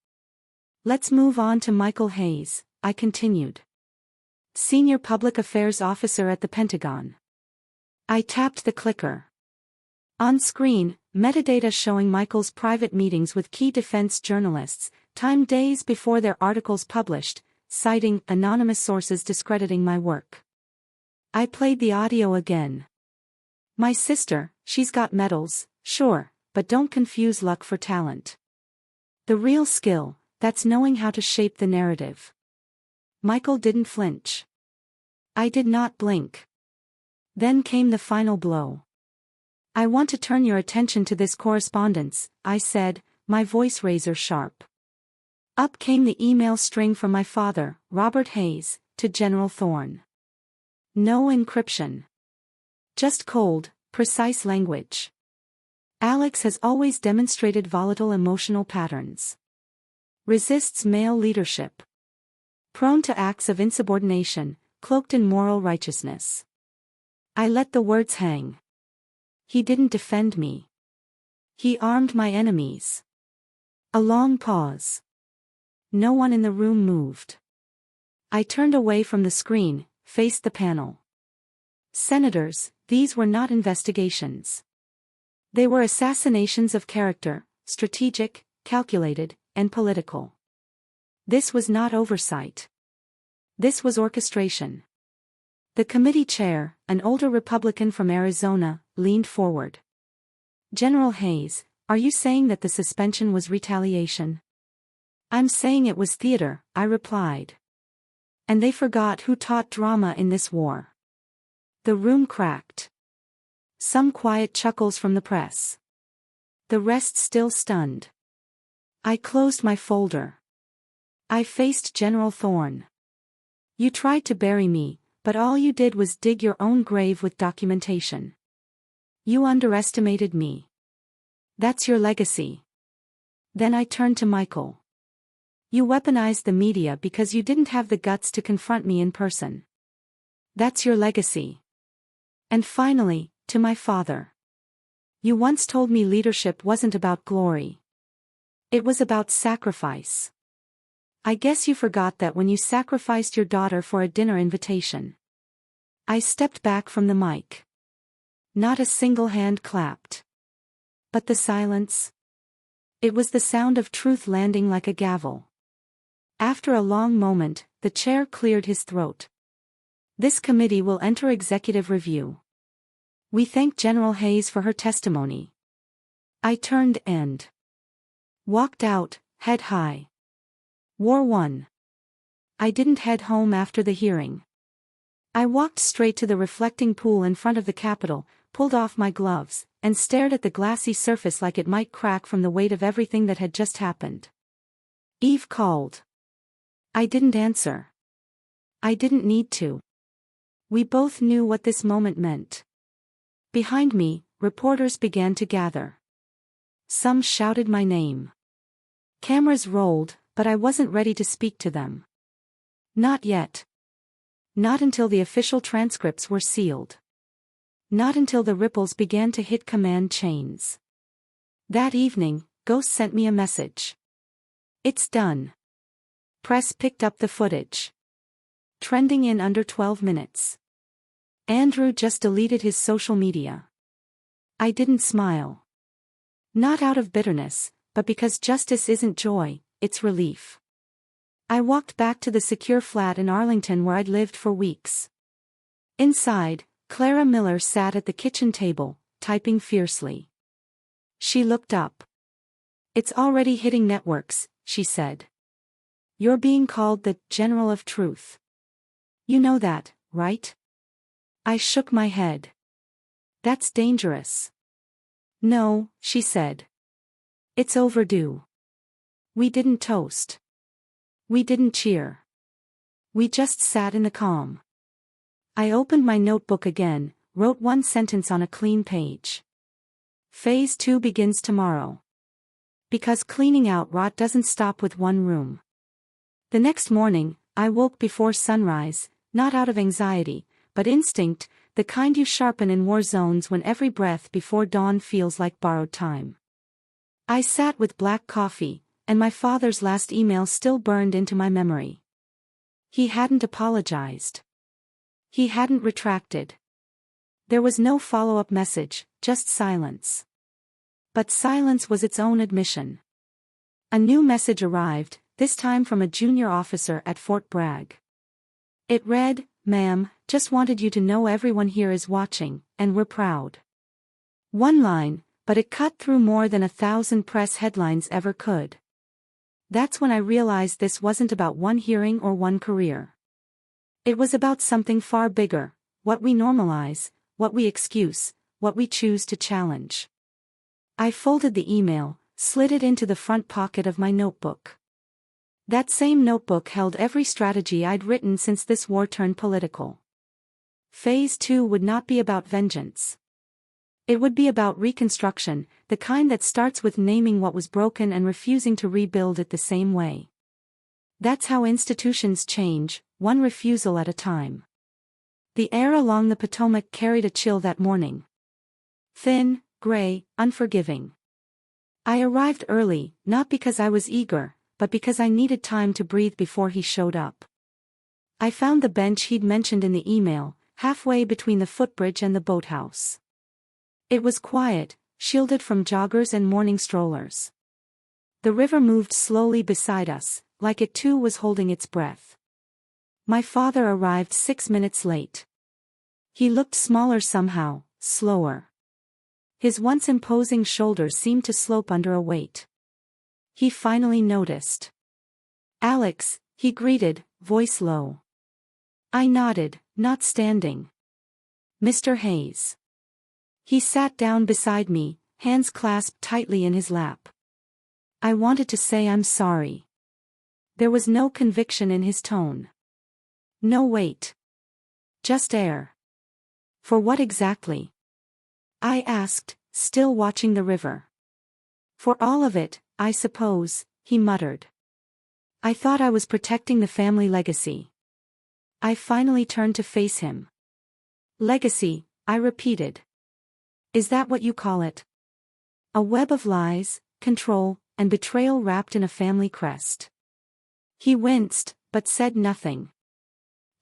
Let's move on to Michael Hayes, I continued. Senior Public Affairs Officer at the Pentagon. I tapped the clicker. On screen, metadata showing Michael's private meetings with key defense journalists, timed days before their articles published, citing anonymous sources discrediting my work. I played the audio again. My sister, she's got medals, sure, but don't confuse luck for talent. The real skill, that's knowing how to shape the narrative. Michael didn't flinch. I did not blink. Then came the final blow. I want to turn your attention to this correspondence, I said, my voice razor sharp. Up came the email string from my father, Robert Hayes, to General Thorne. No encryption. Just cold, precise language. Alex has always demonstrated volatile emotional patterns. Resists male leadership. Prone to acts of insubordination, cloaked in moral righteousness. I let the words hang. He didn't defend me. He armed my enemies. A long pause. No one in the room moved. I turned away from the screen, faced the panel. Senators, these were not investigations. They were assassinations of character, strategic, calculated, and political. This was not oversight. This was orchestration. The committee chair, an older Republican from Arizona, leaned forward. General Hayes, are you saying that the suspension was retaliation? I'm saying it was theater, I replied. And they forgot who taught drama in this war. The room cracked. Some quiet chuckles from the press. The rest still stunned. I closed my folder. I faced General Thorne. You tried to bury me, but all you did was dig your own grave with documentation. You underestimated me. That's your legacy. Then I turned to Michael. You weaponized the media because you didn't have the guts to confront me in person. That's your legacy. And finally, to my father. You once told me leadership wasn't about glory. It was about sacrifice. I guess you forgot that when you sacrificed your daughter for a dinner invitation. I stepped back from the mic. Not a single hand clapped. But the silence? It was the sound of truth landing like a gavel. After a long moment, the chair cleared his throat. This committee will enter executive review. We thank General Hayes for her testimony. I turned and walked out, head high. War 1. I didn't head home after the hearing. I walked straight to the reflecting pool in front of the Capitol, pulled off my gloves, and stared at the glassy surface like it might crack from the weight of everything that had just happened. Eve called. I didn't answer. I didn't need to. We both knew what this moment meant. Behind me, reporters began to gather. Some shouted my name. Cameras rolled, but I wasn't ready to speak to them. Not yet. Not until the official transcripts were sealed. Not until the ripples began to hit command chains. That evening, Ghost sent me a message. It's done. Press picked up the footage. Trending in under 12 minutes. Andrew just deleted his social media. I didn't smile. Not out of bitterness, but because justice isn't joy, it's relief. I walked back to the secure flat in Arlington where I'd lived for weeks. Inside, Clara Miller sat at the kitchen table, typing fiercely. She looked up. It's already hitting networks, she said. You're being called the General of Truth. You know that, right? I shook my head. That's dangerous. No, she said. It's overdue. We didn't toast. We didn't cheer. We just sat in the calm. I opened my notebook again, wrote one sentence on a clean page. Phase 2 begins tomorrow. Because cleaning out rot doesn't stop with one room. The next morning, I woke before sunrise, not out of anxiety, but instinct, the kind you sharpen in war zones when every breath before dawn feels like borrowed time. I sat with black coffee, and my father's last email still burned into my memory. He hadn't apologized. He hadn't retracted. There was no follow-up message, just silence. But silence was its own admission. A new message arrived, this time from a junior officer at Fort Bragg. It read, "Ma'am, just wanted you to know everyone here is watching, and we're proud." One line, but it cut through more than 1,000 press headlines ever could. That's when I realized this wasn't about one hearing or one career. It was about something far bigger, what we normalize, what we excuse, what we choose to challenge. I folded the email, slid it into the front pocket of my notebook. That same notebook held every strategy I'd written since this war turned political. Phase 2 would not be about vengeance. It would be about reconstruction, the kind that starts with naming what was broken and refusing to rebuild it the same way. That's how institutions change, one refusal at a time. The air along the Potomac carried a chill that morning. Thin, gray, unforgiving. I arrived early, not because I was eager, but because I needed time to breathe before he showed up. I found the bench he'd mentioned in the email, halfway between the footbridge and the boathouse. It was quiet, shielded from joggers and morning strollers. The river moved slowly beside us, like it too was holding its breath. My father arrived 6 minutes late. He looked smaller somehow, slower. His once imposing shoulders seemed to slope under a weight. He finally noticed. "Alex," he greeted, voice low. I nodded, not standing. "Mr. Hayes." He sat down beside me, hands clasped tightly in his lap. I wanted to say I'm sorry. There was no conviction in his tone. No weight. Just air. For what exactly? I asked, still watching the river. For all of it, I suppose, he muttered. I thought I was protecting the family legacy. I finally turned to face him. Legacy, I repeated. Is that what you call it? A web of lies, control, and betrayal wrapped in a family crest. He winced, but said nothing.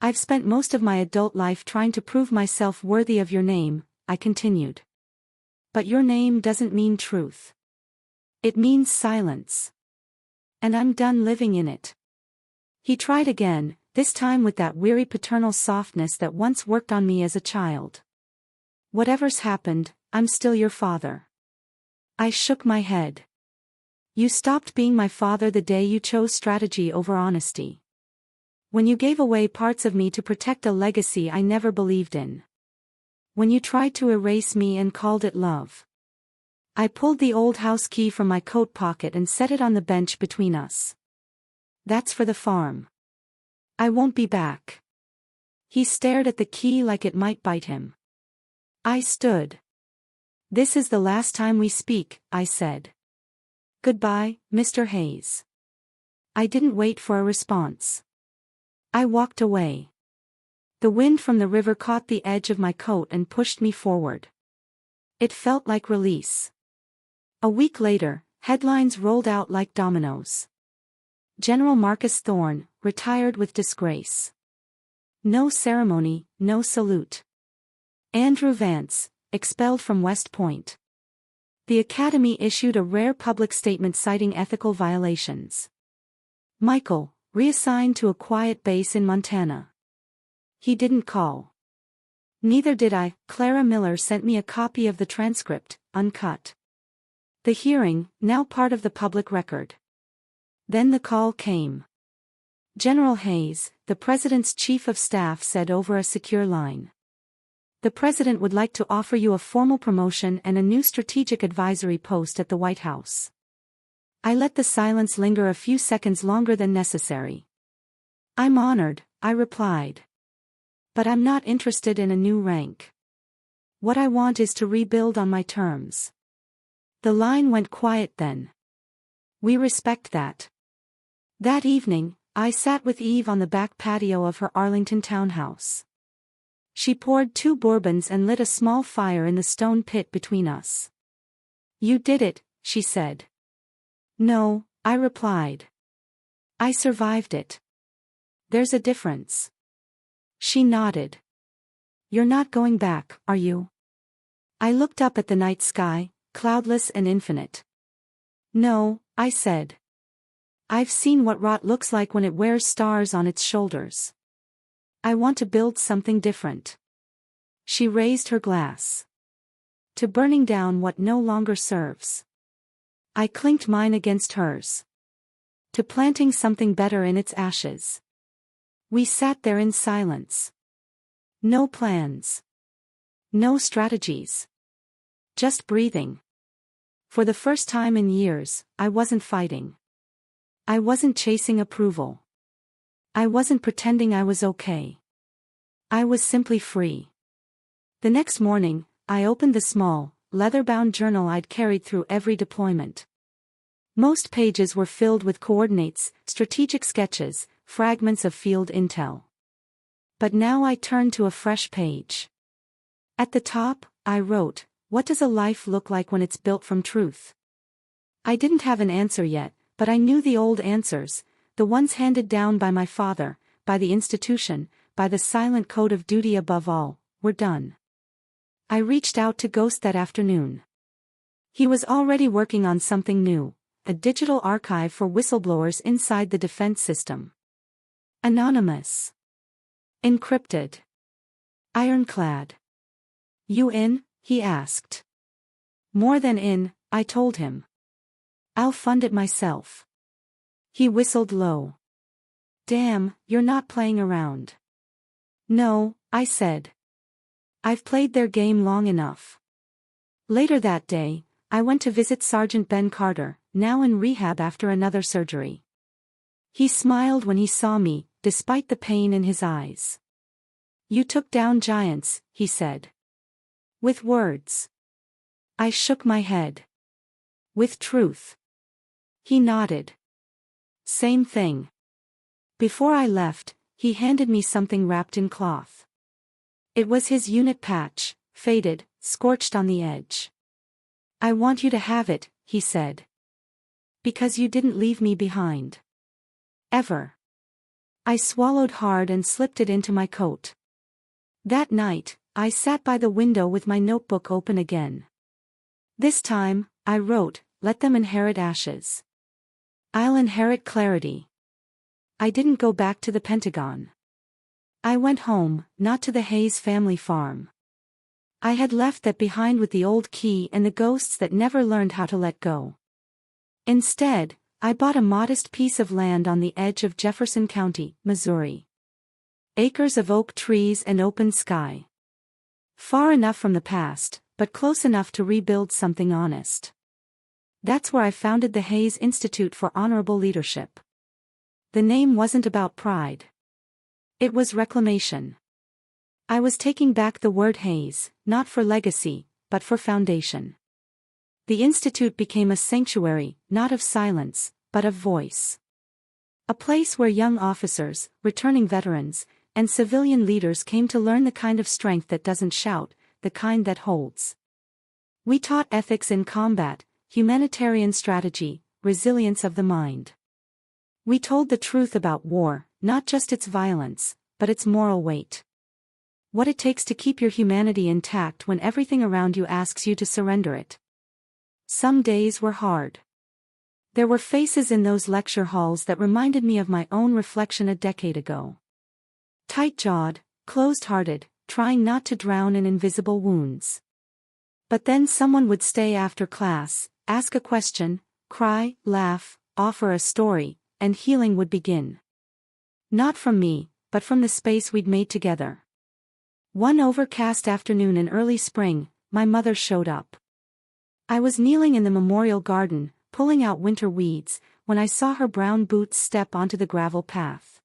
I've spent most of my adult life trying to prove myself worthy of your name, I continued. But your name doesn't mean truth. It means silence. And I'm done living in it. He tried again, this time with that weary paternal softness that once worked on me as a child. Whatever's happened, I'm still your father. I shook my head. You stopped being my father the day you chose strategy over honesty. When you gave away parts of me to protect a legacy I never believed in. When you tried to erase me and called it love. I pulled the old house key from my coat pocket and set it on the bench between us. That's for the farm. I won't be back. He stared at the key like it might bite him. I stood. This is the last time we speak, I said. Goodbye, Mr. Hayes. I didn't wait for a response. I walked away. The wind from the river caught the edge of my coat and pushed me forward. It felt like release. A week later, headlines rolled out like dominoes. General Marcus Thorne, retired with disgrace. No ceremony, no salute. Andrew Vance, expelled from West Point. The Academy issued a rare public statement citing ethical violations. Michael, reassigned to a quiet base in Montana. He didn't call. Neither did I. Clara Miller sent me a copy of the transcript, uncut. The hearing, now part of the public record. Then the call came. General Hayes, the President's Chief of Staff, said over a secure line. The President would like to offer you a formal promotion and a new strategic advisory post at the White House. I let the silence linger a few seconds longer than necessary. I'm honored, I replied. But I'm not interested in a new rank. What I want is to rebuild on my terms. The line went quiet then. We respect that. That evening, I sat with Eve on the back patio of her Arlington townhouse. She poured 2 bourbons and lit a small fire in the stone pit between us. You did it, she said. No, I replied. I survived it. There's a difference. She nodded. You're not going back, are you? I looked up at the night sky, cloudless and infinite. No, I said. I've seen what rot looks like when it wears stars on its shoulders. I want to build something different. She raised her glass. To burning down what no longer serves. I clinked mine against hers. To planting something better in its ashes. We sat there in silence. No plans. No strategies. Just breathing. For the first time in years, I wasn't fighting. I wasn't chasing approval. I wasn't pretending I was okay. I was simply free. The next morning, I opened the small, leather-bound journal I'd carried through every deployment. Most pages were filled with coordinates, strategic sketches, fragments of field intel. But now I turned to a fresh page. At the top, I wrote, "What does a life look like when it's built from truth?" I didn't have an answer yet, but I knew the old answers, the ones handed down by my father, by the institution, by the silent code of duty above all, were done. I reached out to Ghost that afternoon. He was already working on something new, a digital archive for whistleblowers inside the defense system. Anonymous. Encrypted. Ironclad. You in? He asked. More than in, I told him. I'll fund it myself. He whistled low. Damn, you're not playing around. No, I said. I've played their game long enough. Later that day, I went to visit Sergeant Ben Carter, now in rehab after another surgery. He smiled when he saw me, despite the pain in his eyes. You took down giants, he said. With words. I shook my head. With truth. He nodded. Same thing. Before I left, he handed me something wrapped in cloth. It was his unit patch, faded, scorched on the edge. I want you to have it, he said. Because you didn't leave me behind. Ever. I swallowed hard and slipped it into my coat. That night, I sat by the window with my notebook open again. This time, I wrote, let them inherit ashes. I'll inherit clarity. I didn't go back to the Pentagon. I went home, not to the Hayes family farm. I had left that behind with the old key and the ghosts that never learned how to let go. Instead, I bought a modest piece of land on the edge of Jefferson County, Missouri. Acres of oak trees and open sky. Far enough from the past, but close enough to rebuild something honest. That's where I founded the Hayes Institute for Honorable Leadership. The name wasn't about pride. It was reclamation. I was taking back the word Hayes, not for legacy, but for foundation. The institute became a sanctuary, not of silence, but of voice. A place where young officers, returning veterans, and civilian leaders came to learn the kind of strength that doesn't shout, the kind that holds. We taught ethics in combat, humanitarian strategy, resilience of the mind. We told the truth about war, not just its violence, but its moral weight. What it takes to keep your humanity intact when everything around you asks you to surrender it. Some days were hard. There were faces in those lecture halls that reminded me of my own reflection a decade ago. Tight-jawed, closed-hearted, trying not to drown in invisible wounds. But then someone would stay after class, ask a question, cry, laugh, offer a story, and healing would begin. Not from me, but from the space we'd made together. One overcast afternoon in early spring, my mother showed up. I was kneeling in the memorial garden, pulling out winter weeds, when I saw her brown boots step onto the gravel path.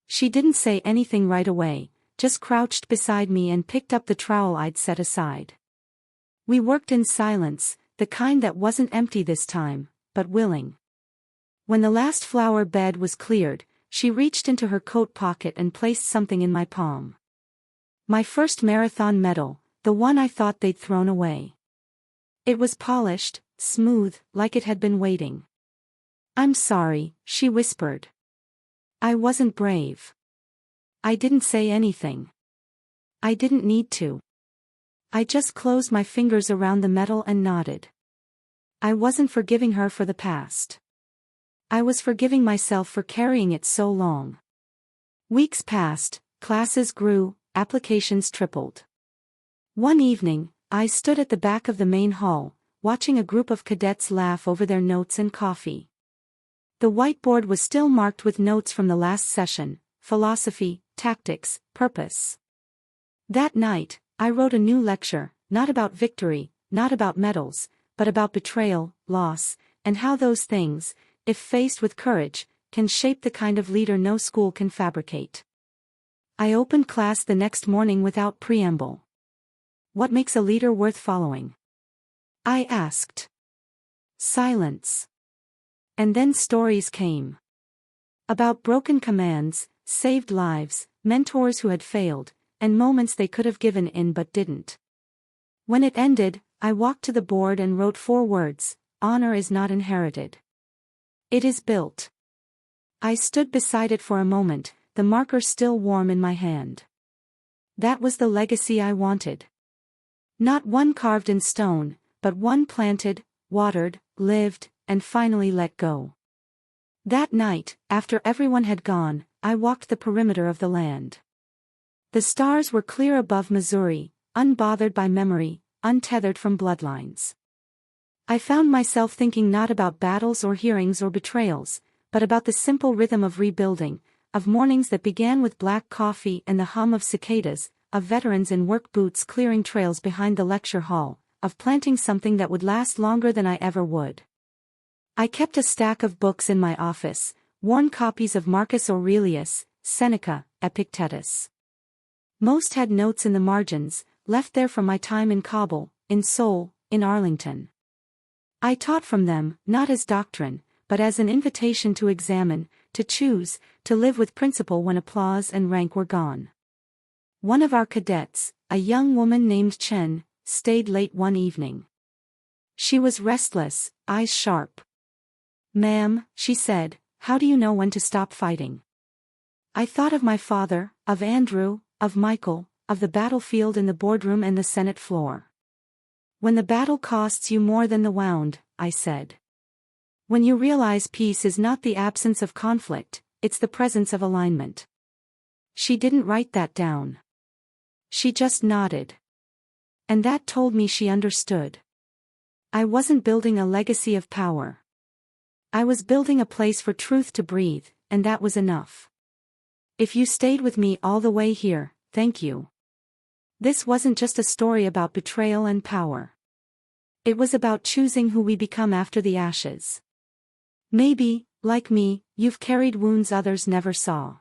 She didn't say anything right away, just crouched beside me and picked up the trowel I'd set aside. We worked in silence, the kind that wasn't empty this time, but willing. When the last flower bed was cleared, she reached into her coat pocket and placed something in my palm. My first marathon medal, the one I thought they'd thrown away. It was polished, smooth, like it had been waiting. "I'm sorry," she whispered. I wasn't brave. I didn't say anything. I didn't need to. I just closed my fingers around the medal and nodded. I wasn't forgiving her for the past. I was forgiving myself for carrying it so long. Weeks passed, classes grew, applications tripled. One evening, I stood at the back of the main hall, watching a group of cadets laugh over their notes and coffee. The whiteboard was still marked with notes from the last session: philosophy, tactics, purpose. That night, I wrote a new lecture, not about victory, not about medals, but about betrayal, loss, and how those things, if faced with courage, can shape the kind of leader no school can fabricate. I opened class the next morning without preamble. What makes a leader worth following? I asked. Silence. And then stories came. About broken commands, saved lives, mentors who had failed, and moments they could have given in but didn't. When it ended, I walked to the board and wrote 4 words: honor is not inherited. It is built. I stood beside it for a moment, the marker still warm in my hand. That was the legacy I wanted. Not one carved in stone, but one planted, watered, lived, and finally let go. That night, after everyone had gone, I walked the perimeter of the land. The stars were clear above Missouri, unbothered by memory, untethered from bloodlines. I found myself thinking not about battles or hearings or betrayals, but about the simple rhythm of rebuilding, of mornings that began with black coffee and the hum of cicadas, of veterans in work boots clearing trails behind the lecture hall, of planting something that would last longer than I ever would. I kept a stack of books in my office, worn copies of Marcus Aurelius, Seneca, Epictetus. Most had notes in the margins, left there from my time in Kabul, in Seoul, in Arlington. I taught from them, not as doctrine, but as an invitation to examine, to choose, to live with principle when applause and rank were gone. One of our cadets, a young woman named Chen, stayed late one evening. She was restless, eyes sharp. "Ma'am," she said, "how do you know when to stop fighting?" I thought of my father, of Andrew, of Michael, of the battlefield in the boardroom and the Senate floor. "When the battle costs you more than the wound," I said. "When you realize peace is not the absence of conflict, it's the presence of alignment. She didn't write that down. She just nodded. And that told me she understood. I wasn't building a legacy of power. I was building a place for truth to breathe, and that was enough. If you stayed with me all the way here, thank you. This wasn't just a story about betrayal and power. It was about choosing who we become after the ashes. Maybe, like me, you've carried wounds others never saw.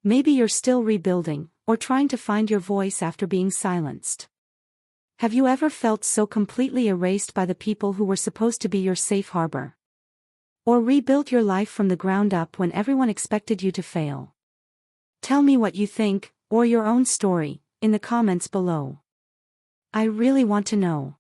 Maybe you're still rebuilding, or trying to find your voice after being silenced. Have you ever felt so completely erased by the people who were supposed to be your safe harbor? Or rebuilt your life from the ground up when everyone expected you to fail? Tell me what you think, or your own story, in the comments below. I really want to know.